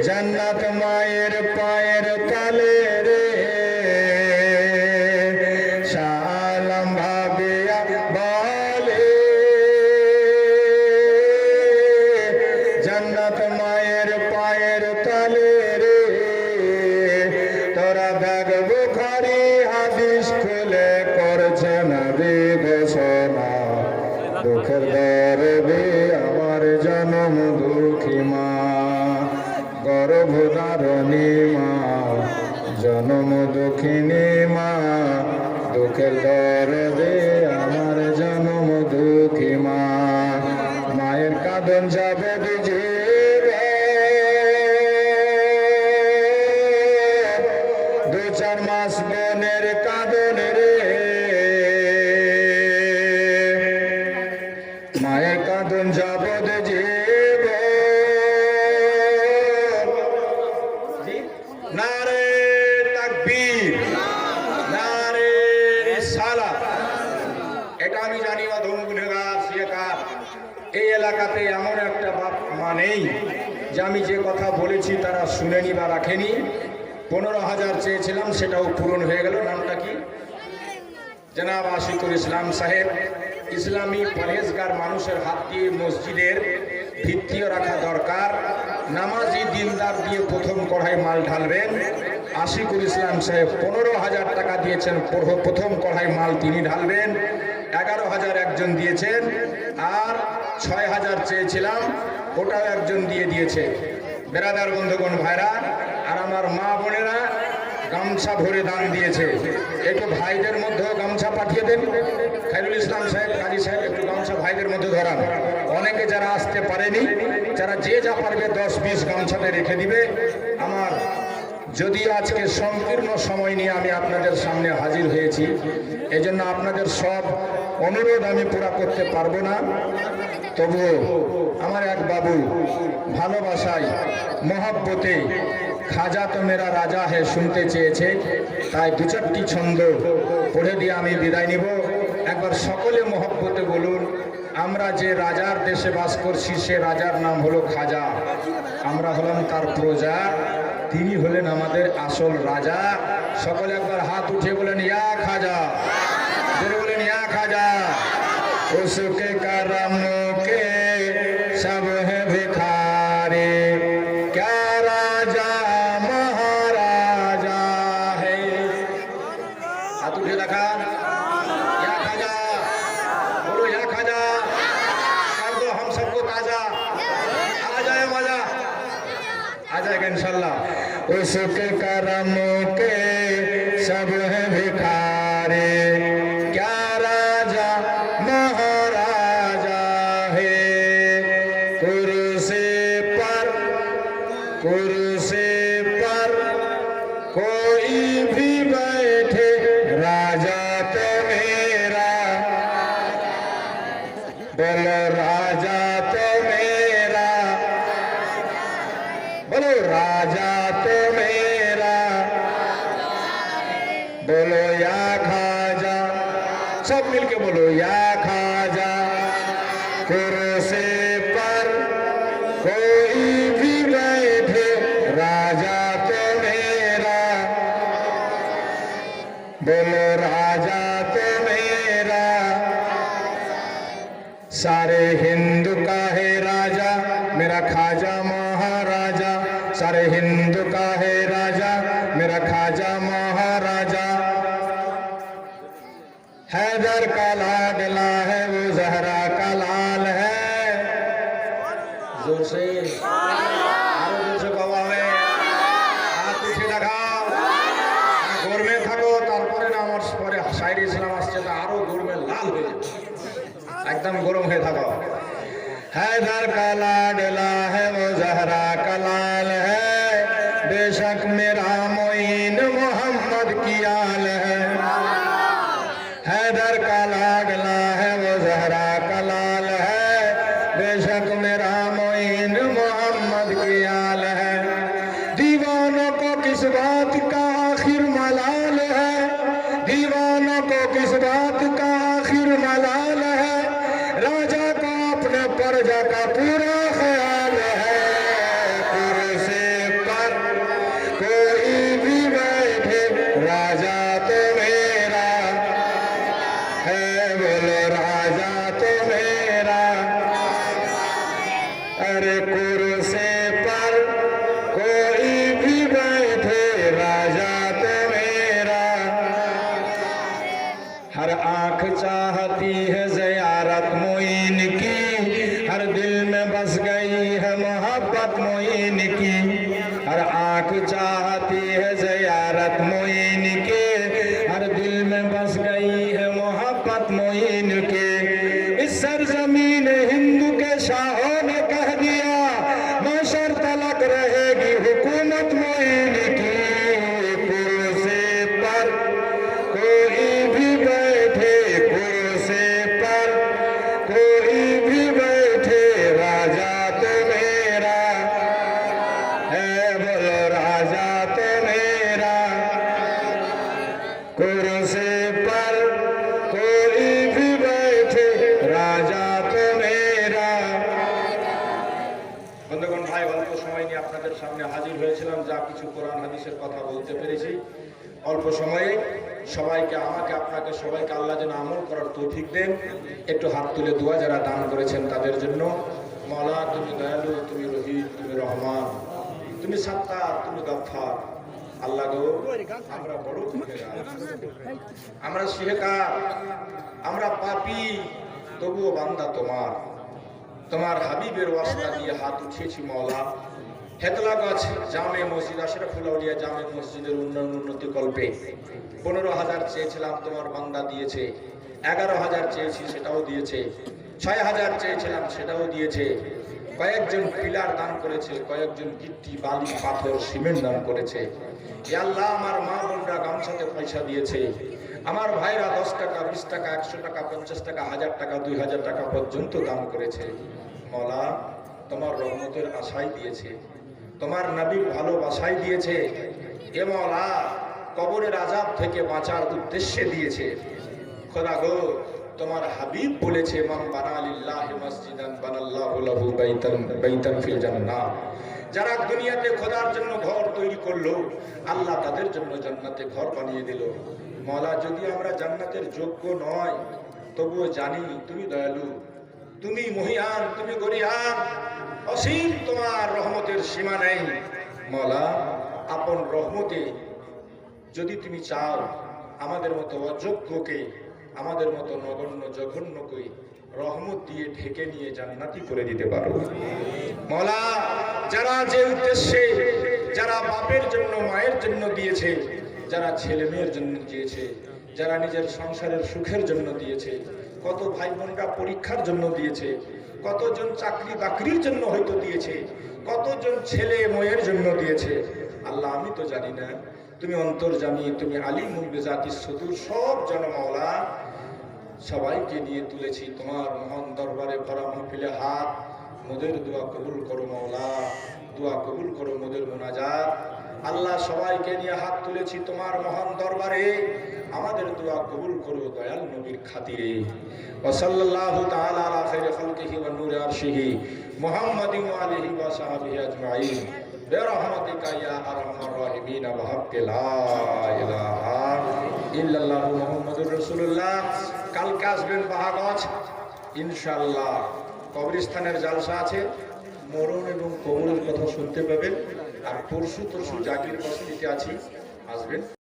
জান্নাত মায়ের পায়ের তলে রে। সালাম ভাবিয়া বলে জান্নাত মায়ের পায়ের তলে রে। তোরা ব্যাগ বুখারি হাদিস খুলে করছে নবী ঘোষণা, দুঃখের দরদে আমার জনম দুঃখী মা। গর্ভধারণী মা, জনম দুঃখিনী মা, দুঃখের দরদে আমার জনম দুঃখী মা। মায়ের কাঁদন যাবে জীবে, দু চার মাস বোনের কাঁদন রে। মায়ের কাঁদন যাবদ জীব, নারে তাকবীর, নারে রিসালাত। এটা আমি জানি অধম গুনেগার শিয়াকার এই এলাকাতে এমন একটা বাপ মা নেই যে আমি যে কথা বলেছি তারা শুনেনি বা রাখেনি। 15,000 চেয়েছিলাম, সেটাও পূরণ হয়ে গেল। নামটা কি? জনাব আশিকুল ইসলাম সাহেব। ইসলামী পরহেজগার মানুষের হাত দিয়ে মসজিদের ভিত্তিও রাখা দরকার। নামাজি দিনদার দিয়ে প্রথম কড়াই মাল ঢালবেন। আশিকুল ইসলাম সাহেব 15,000 টাকা দিয়েছেন, প্রথম কড়াই মাল তিনি ঢালবেন। 11,000 একজন দিয়েছেন, আর 6,000 চেয়েছিলাম, ওটাও একজন দিয়েছে। বেরাদার বন্ধুগণ ভাইরা আর আমার মা বোনেরা গামছা ভরে দান দিয়েছে। একটু ভাইদের মধ্যেও গামছা পাঠিয়ে দেন। খায়রুল ইসলাম সাহেব, কাজী সাহেব, একটু গামছা ভাইদের মধ্যে ধরান। অনেকে যারা আসতে পারেনি, যারা যে যা পারবে 10-20 গামছাতে রেখে দিবে। আমার যদিও আজকে সংকীর্ণ সময় নিয়ে আমি আপনাদের সামনে হাজির হয়েছি, এজন্য আপনাদের সব অনুরোধ আমি পুরা করতে পারবো না। তবুও আমার এক বাবু ভালোবাসায় মহব্বতে খাজা তো মেরা রাজা হে শুনতে চেয়েছে, তাই 2-4টি ছন্দ পড়ে দিয়ে আমি বিদায় নিব। একবার সকলে মহব্বতে বলুন, আমরা যে রাজার দেশে বাস করছি সে রাজার নাম হলো খাজা। আমরা হলাম তার প্রজা, তিনি হলেন আমাদের আসল রাজা। সকলে একবার হাত উঠে বলেন ইয়া খাজা, বলেন ইয়া খাজা। उसके करमों के सब है भिखारी, क्या राजा महाराजा है। हाथ उठे रखा, या खाजा, बोलो या खाजा, कर दो हम सबको ताजा। आ जाए मजा, आ जाएगा इंशाल्लाह। उसके करमों के सब है भिखारी, क्या राजा महाराजा है। कुर्सी पर कोई भी बैठे, राजा तो मेरा, बोलो राजा तो मेरा, बोलो राजा तो मेरा, बोलो या खाजा, सब मिलके बोलो या खाजा। कुर्सी पर कोई भी बैठे, राजा तो मेरा, बोलो राजा तो मेरा। सारे हिंदू का है राजा मेरा खाजा महाराजा, सारे हिंदू का है राजा मेरा खाजा महाराजा। हैदर का लाडला है वो जहरा का लाल है। जोर से আরো জোরসে বাবা হবে, হাত উঠে দেখাও। গরমে থাকো, তারপরে না আমার পরে শায়রি ইসলাম আসছে, তা আরো গরমে লাল হয়ে যাবে একদম। একদম গরম হয়ে থাকো। हैदर का लाडला है वो जहरा का लाल है, बेशक मेरा मोइन मोहम्मद की आल है। हैदर का लाडला है वो जहरा का लाल है, बेशक मेरा मोइन मोहम्मद की आल है। दीवानों को किस बात का आखिर मलाल है, दीवानों को किस बात का आखिर मलाल है, राजा को अपने प्रजा का पूरा ख्याल है। कुर्सी पर कोई भी बैठे राजा तो मेरा है, बोलो राजा तो मेरा। अरे कुर्सी पर कोई भी बैठे राजा तो मेरा। हर आंख चाहती है ज़ियारत मोइन की, हर दिल में बस गई है मोहब्बत मोइन की। हर आंख चाहती है ज़ियारत मोइन की, हर दिल में बस गई है मोहब्बत मोइन की। इस सरजमीन हिंद के शाहों ने कह दिया, महशर तलक रहेगी हुकूमत मोइन की। कुर्सी पर कोई भी बैठे, कुर्सी पर कोई भी बैठे राजा तो मेरा है, बोलो राजा तो मेरा। कुर्सी पर कोई भी बैठे राजा तो मेरा। বন্ধুগণ, ভাই অল্প সময় নিয়ে আপনাদের সামনে হাজির হয়েছিলাম, যা কিছু কোরআন হাদিসের কথা বলতে পেরেছি অল্প সময়ে। সবাইকে, আমাকে, আপনাকে সবাইকে আল্লাহ যেন আমল করার তৌফিক দেন। একটু হাত তুলে দোয়া যারা দান করেছেন তাদের জন্য। মওলা, তুমি দয়ালু, তুমি রহিম, তুমি রহমান, তুমি সাত্তার, তুমি গফফার। আল্লাহ গো, আমরা বড় গুনাহগার, আমরা শিরকার, আমরা পাপী, তবুও বান্দা তোমার। তোমার হাবিবের ওয়াসিলা দিয়ে হাত উঠিয়েছি মওলা। হেতলাগঞ্জ জামে মসজিদ, আশরাফুল আউলিয়া জামে মসজিদের উন্নয়ন উন্নতি কল্পে 15,000 চেয়েছিলাম, তোমার বান্দা দিয়েছে। 11,000 চেয়েছি, সেটাও দিয়েছে। 6,000 চেয়েছিলাম, সেটাও দিয়েছে। কয়েকজন পিলার দান করেছে, কয়েকজন গিট্টি, বালি, পাথর, সিমেন্ট দান করেছে। হে আল্লাহ, আমার মা বোনরা গামছাতে পয়সা দিয়েছে। আমার ভাইরা 10 টাকা, 20 টাকা, 100 টাকা, 50 টাকা, 1000 টাকা, 2000 টাকা পর্যন্ত দান করেছে। মওলা, তোমার রহমতের আশাই দিয়েছে, তোমার নবীর ভালোবাসাই দিয়েছে। এ মওলা, কবরের আযাব থেকে বাঁচার উদ্দেশ্যে দিয়েছে। খোদা গো, তোমার হাবিব বলেছে, মান বানা লিল্লাহি মসজিদান বানাল্লাহু লাহু বাইতান ফিল জান্নাহ। যারা দুনিয়াতে খোদার জন্য ঘর তৈরি করলো, আল্লাহ তাদের জন্য জান্নাতে ঘর বানিয়ে দিল। মওলা, যদি আমরা জান্নাতের যোগ্য নয়, তবুও জানি তুমি দয়ালু, তুমি মহিয়ান, তুমি গরিয়ান, অসীম, তোমার রহমতের সীমা নেই। মওলা, আপন রহমতে যদি তুমি চাও, আমাদের মতো অযোগ্যকে, আমাদের মতো নগণ্য জঘন্যকে রহমত দিয়ে ঢেকে নিয়ে জান্নাতি করে দিতে পারো। মওলা, যারা যে উদ্দেশ্যে, যারা বাপের জন্য, মায়ের জন্য দিয়েছে, যারা ছেলে মেয়ের জন্য দিয়েছে, যারা নিজের সংসারের সুখের জন্য দিয়েছে, কত ভাই বোনরা পরীক্ষার জন্য দিয়েছে, কতজন চাকরি বাকরির জন্য হয়তো দিয়েছে, কতজন ছেলে মেয়ের জন্য দিয়েছে। আল্লাহ, আমি তো জানি না, তুমি অন্তর্যামী, তুমি আলিমুল বিজাতিস সুদূর, সব জানো মওলা। সবাইকে নিয়ে তুলেছি তোমার মহান দরবারে, ভরা মাহফিলে হাত। মোদের দোয়া কবুল করো মওলা, দোয়া কবুল করো মোদের মুনাজাত। আল্লাহ, সবাইকে নিয়ে হাত তুলেছি তোমার মহান দরবারে, আমাদের দোয়া কবুল করো দয়াল নবীর খাতিরে। ওয়া সাল্লাল্লাহু তাআলা আলা খায়রি খালকিহি ওয়া নূরি আরশিহি মুহাম্মাদিন ওয়া আলিহি ওয়া সাহবিহি আজমাইন বিরহমাতিকা ইয়া আরহামার রাহিমিন ওয়া হাক্কি লা ইলাহা ইল্লাল্লাহু মুহাম্মাদুর রাসূলুল্লাহ। কালকে আসবেন বাহাগঞ্জ ইনশাআল্লাহ, কবরস্থানের জালসা আছে, মরণ এবং কবরের কথা শুনতে পাবেন। আর পরশু জাকির বস্তিতে আছি, আসবেন।